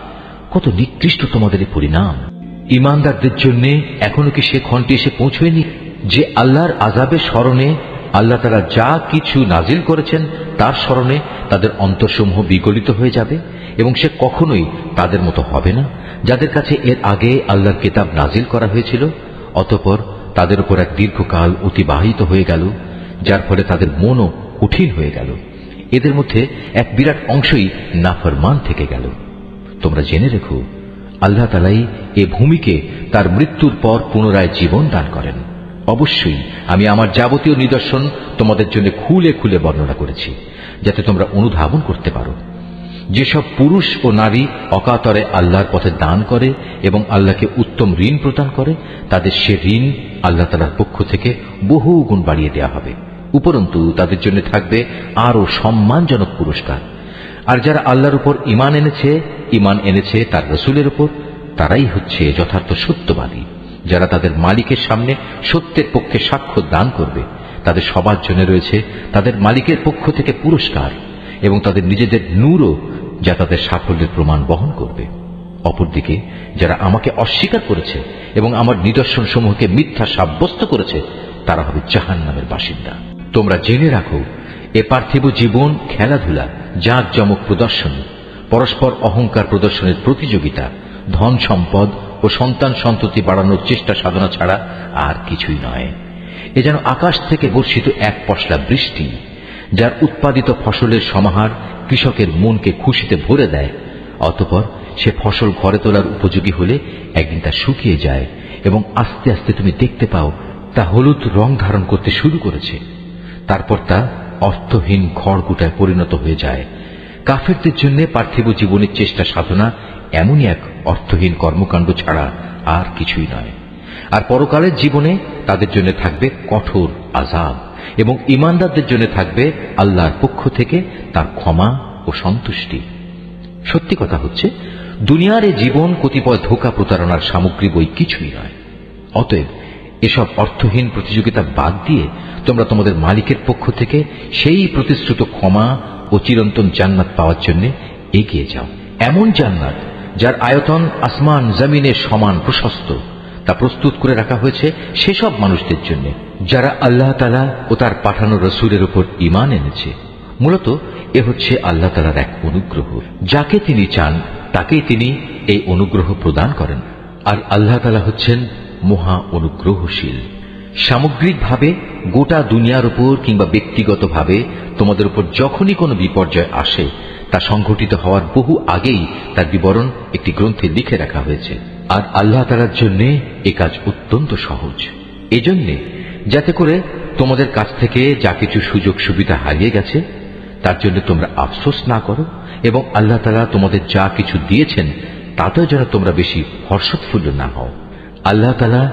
কত নিকৃষ্ট তোমাদের এই পরিণাম! ঈমানদারদের জন্য এখনো কি সে ক্ষণটি এসে পৌঁছয়নি যে আল্লাহর আযাবের স্মরণে আল্লাহ তাআলা যা কিছু নাজিল করেছেন তার স্মরণে তাদের অন্তরসমূহ বিগলিত হয়ে যাবে এবং সে কখনোই তাদের মতো হবে না যাদের কাছে এর আগে আল্লাহর কিতাব নাজিল করা হয়েছিল। অতঃপর তাদের উপর এক দীর্ঘকাল অতিবাহিত হয়ে গেল, যার ফলে তাদের মনও কঠিন হয়ে গেল। এদের মধ্যে এক বিরাট অংশই নাফরমান থেকে গেল। তোমরা জেনে রেখো, আল্লাহ তাআলাই এ ভূমিকে তার মৃত্যুর পর পুনরায় জীবন দান করেন। অবশ্যই আমি আমার যাবতীয় নিদর্শন তোমাদের জন্য খুলে খুলে বর্ণনা করেছি, যাতে তোমরা অনুধাবন করতে পারো। যেসব পুরুষ ও নারী অকাতরে আল্লাহর পথে দান করে এবং আল্লাহকে উত্তম ঋণ প্রদান করে, তাদের সে ঋণ আল্লাহ তাআলার পক্ষ থেকে বহু গুণ বাড়িয়ে দেওয়া হবে। উপরন্তু তাদের জন্য থাকবে আরো সম্মানজনক পুরস্কার। আর যারা আল্লাহর উপর ঈমান এনেছে তার রাসূলের উপর, তারাই হচ্ছে যথার্থ সত্যবাদী, যারা তাদের মালিকের সামনে সত্যের পক্ষে সাক্ষ্য দান করবে। তাদের সবার জন্য রয়েছে তাদের মালিকের পক্ষ থেকে পুরস্কার এবং তাদের নিজেদের নূরও, যা তাদের সাফল্যের প্রমাণ বহন করবে। অপরদিকে যারা আমাকে অস্বীকার করেছে এবং আমার নিদর্শন সমূহকে মিথ্যা সাব্যস্ত করেছে, তারা হবে জাহান্নামের বাসিন্দা। তোমরা জেনে রাখো, এ পার্থিব জীবন খেলাধুলা, জাঁকজমক প্রদর্শনী, পরস্পর অহংকার প্রদর্শনের প্রতিযোগিতা, ধন সম্পদ ও সন্তান সন্ততি বাড়ানোর চেষ্টা সাধনা ছাড়া আর কিছুই নয়। এ যেন আকাশ থেকে বর্ষিত এক পশলা বৃষ্টি, যার উৎপাদিত ফসলের সমাহার কৃষকের মনকে খুশিতে ভরে দেয়। অতঃপর সে ফসল ঘরে তোলার উপযোগী হলে একদিন তা শুকিয়ে যায় এবং আস্তে আস্তে তুমি দেখতে পাও তা হলুদ রং ধারণ করতে শুরু করেছে। তারপর তা অর্থহীন খড়কুটায় পরিণত হয়ে যায়। কাফেরদের জন্য পার্থিব জীবনের চেষ্টা সাধনা এমনই এক অর্থহীন কর্মকাণ্ড ছাড়া আর কিছুই নয়। আর পরকালের জীবনে তাদের জন্য থাকবে কঠোর আযাব এবং ঈমানদারদের জন্য থাকবে আল্লাহর পক্ষ থেকে তার ক্ষমা ও সন্তুষ্টি। সত্যি কথা হচ্ছে, দুনিয়ার এই জীবন কতিপয় ধোঁকা প্রতারণার সামগ্রী বই কিছুই নয়। অতএব এসব অর্থহীন প্রতিযোগিতা বাদ দিয়ে তোমরা তোমাদের মালিকের পক্ষ থেকে সেই প্রতিশ্রুত ক্ষমা ও চিরন্তন জান্নাত পাওয়ার জন্য এগিয়ে যাও। এমন জান্নাত যার আয়তন আসমান জমিনের সমান প্রশস্ত, তা প্রস্তুত করে রাখা হয়েছে সেসব মানুষদের জন্য যারা আল্লাহ তাআলা ও তার পাঠানো রাসূলের উপর ঈমান এনেছে। মূলত এ হচ্ছে আল্লাহ তাআলার এক অনুগ্রহ। যাকে তিনি চান তাকেই তিনি এই অনুগ্রহ প্রদান করেন। আর আল্লাহ তাআলা হচ্ছেন মহা অনুগ্রহশীল। সামগ্রিকভাবে গোটা দুনিয়ার উপর কিংবা ব্যক্তিগতভাবে তোমাদের উপর যখনই কোনো বিপর্যয় আসে, তা সংঘটিত হওয়ার বহু আগেই তার বিবরণ একটি গ্রন্থে লিখে রাখা হয়েছে। আর আল্লাহ তাআলার জন্য এ কাজ অত্যন্ত সহজ। এজন্যে যাতে করে তোমাদের কাছ থেকে যা কিছু সুযোগ সুবিধা হারিয়ে গেছে তার জন্য তোমরা আফসোস না করো, এবং আল্লাহ তাআলা তোমাদের যা কিছু দিয়েছেন তাতেও যেন তোমরা বেশি হর্ষোৎফুল্ল না হও। আল্লাহ তাআলা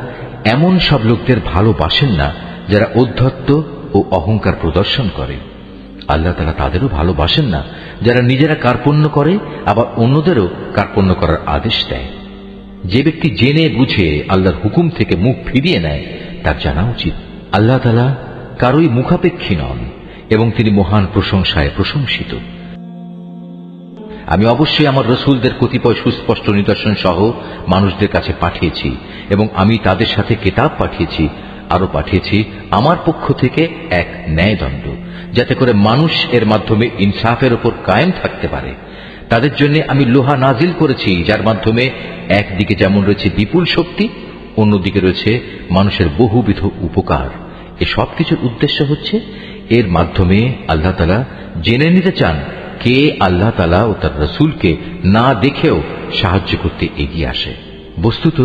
এমন সব লোকদের ভালোবাসেন না যারা ঔদ্ধত্য ও অহংকার প্রদর্শন করে। আল্লাহ তাআলা তাদেরও ভালোবাসেন না যারা নিজেরা কার্পণ্য করে আবার অন্যদেরও কার্পণ্য করার আদেশ দেয়। যে ব্যক্তি জেনে বুঝে আল্লাহর হুকুম থেকে মুখ ফিরিয়ে নেয় তার জানা উচিত আল্লাহ তাআলা কারোই মুখাপেক্ষী নন এবং তিনি মহান প্রশংসায় প্রশংসিত। আমি অবশ্যই আমার রাসূলদের কতিপয় সুস্পষ্ট নিদর্শন সহ মানুষদের কাছে পাঠিয়েছি এবং আমি তাদের সাথে কিতাব পাঠিয়েছি। আরো পাঠিয়েছি আমার পক্ষ থেকে এক ন্যায়দণ্ড, যাতে করে মানুষ এর মাধ্যমে ইনসাফের উপর কায়েম থাকতে পারে। তাদের জন্য আমি লোহা নাজিল করেছি, যার মাধ্যমে একদিকে যেমন রয়েছে বিপুল শক্তি, অন্যদিকে রয়েছে মানুষের বহুবিধ উপকার। এ সব কিছুর উদ্দেশ্য হচ্ছে এর মাধ্যমে আল্লাহ তাআলা জেনে নিতে চান কে আল্লাহ তাআলা ও তার রাসূলকে না দেখেও সাহায্য করতে এগিয়ে আসে। বস্তুত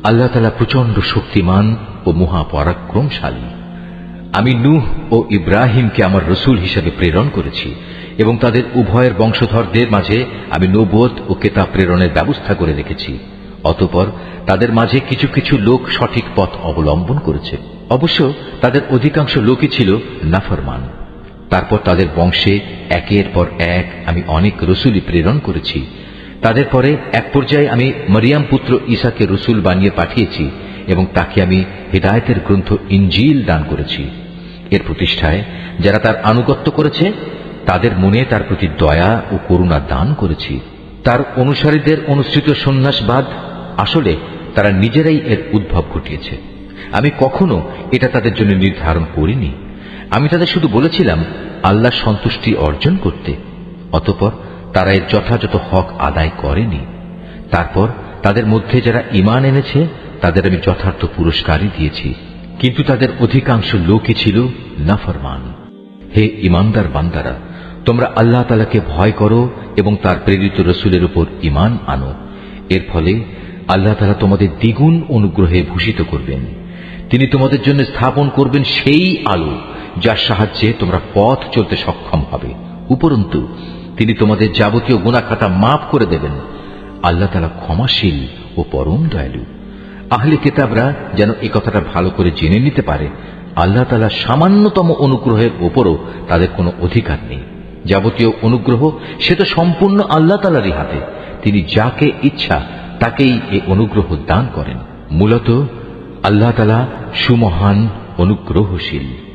আল্লাহ তাআলা প্রচন্ড শক্তিমান ও মহাপরাক্রমশালী। আমি নূহ ও ইব্রাহিমকে আমার রাসূল হিসেবে প্রেরণ করেছি এবং তাদের উভয়ের বংশধরদের মাঝে আমি নবুয়ত ও কিতাব প্রেরণের ব্যবস্থা করে রেখেছি। অতঃপর তাদের মাঝে কিছু কিছু লোক সঠিক পথ অবলম্বন করেছে। অবশ্য তাদের অধিকাংশ লোকই ছিল নাফরমান। তারপর তাদের বংশে একের পর এক আমি অনেক রসুলই প্রেরণ করেছি। তাদের পরে এক পর্যায়ে আমি মরিয়াম পুত্র ঈসাকে রসুল বানিয়ে পাঠিয়েছি এবং তাকে আমি হিদায়াতের গ্রন্থ ইনজিল দান করেছি। এর প্রতিষ্ঠায় যারা তার আনুগত্য করেছে তাদের মনে তার প্রতি দয়া ও করুণা দান করেছি। তার অনুসারীদের অনুসৃত সন্ন্যাসবাদ আসলে তারা নিজেরাই এর উদ্ভব ঘটিয়েছে। আমি কখনো এটা তাদের জন্য নির্ধারণ করিনি। আমি তাদের শুধু বলেছিলাম আল্লাহর সন্তুষ্টি অর্জন করতে। অতঃপর তারা এর যথাযথ হক আদায় করেনি। তারপর তাদের মধ্যে যারা ঈমান এনেছে তাদের আমি যথার্থ পুরস্কারই দিয়েছি, কিন্তু তাদের অধিকাংশ লোকই ছিল নাফরমান। হে ঈমানদার বান্দারা, তোমরা আল্লাহ তাআলাকে ভয় করো এবং তার প্রেরিত রাসূলের উপর ঈমান আনো। এর ফলে আল্লাহ তাআলা তোমাদের দ্বিগুণ অনুগ্রহে ভূষিত করবেন। তিনি তোমাদের জন্য স্থাপন করবেন সেই আলো যার সাহায্যে তোমরা পথ চলতে সক্ষম হবে। উপরন্তু তিনি তোমাদের যাবতীয় গুনাহ খাতা মাফ করে দেবেন। আল্লাহ তাআলা ক্ষমাশীল ও পরম দয়ালু। আহলে কিতাবরা যেন এই কথাটা ভালো করে জেনে নিতে পারে, আল্লাহ তাআলা সামান্যতম অনুগ্রহের উপরও তাদের কোনো অধিকার নেই। যাবতীয় অনুগ্রহ সে তো সম্পূর্ণ আল্লাহ তাআলারই হাতে। তিনি যাকে ইচ্ছা তাকেই এই অনুগ্রহ দান করেন। মূলত আল্লাহ তাআলা সুমহান অনুগ্রহশীল।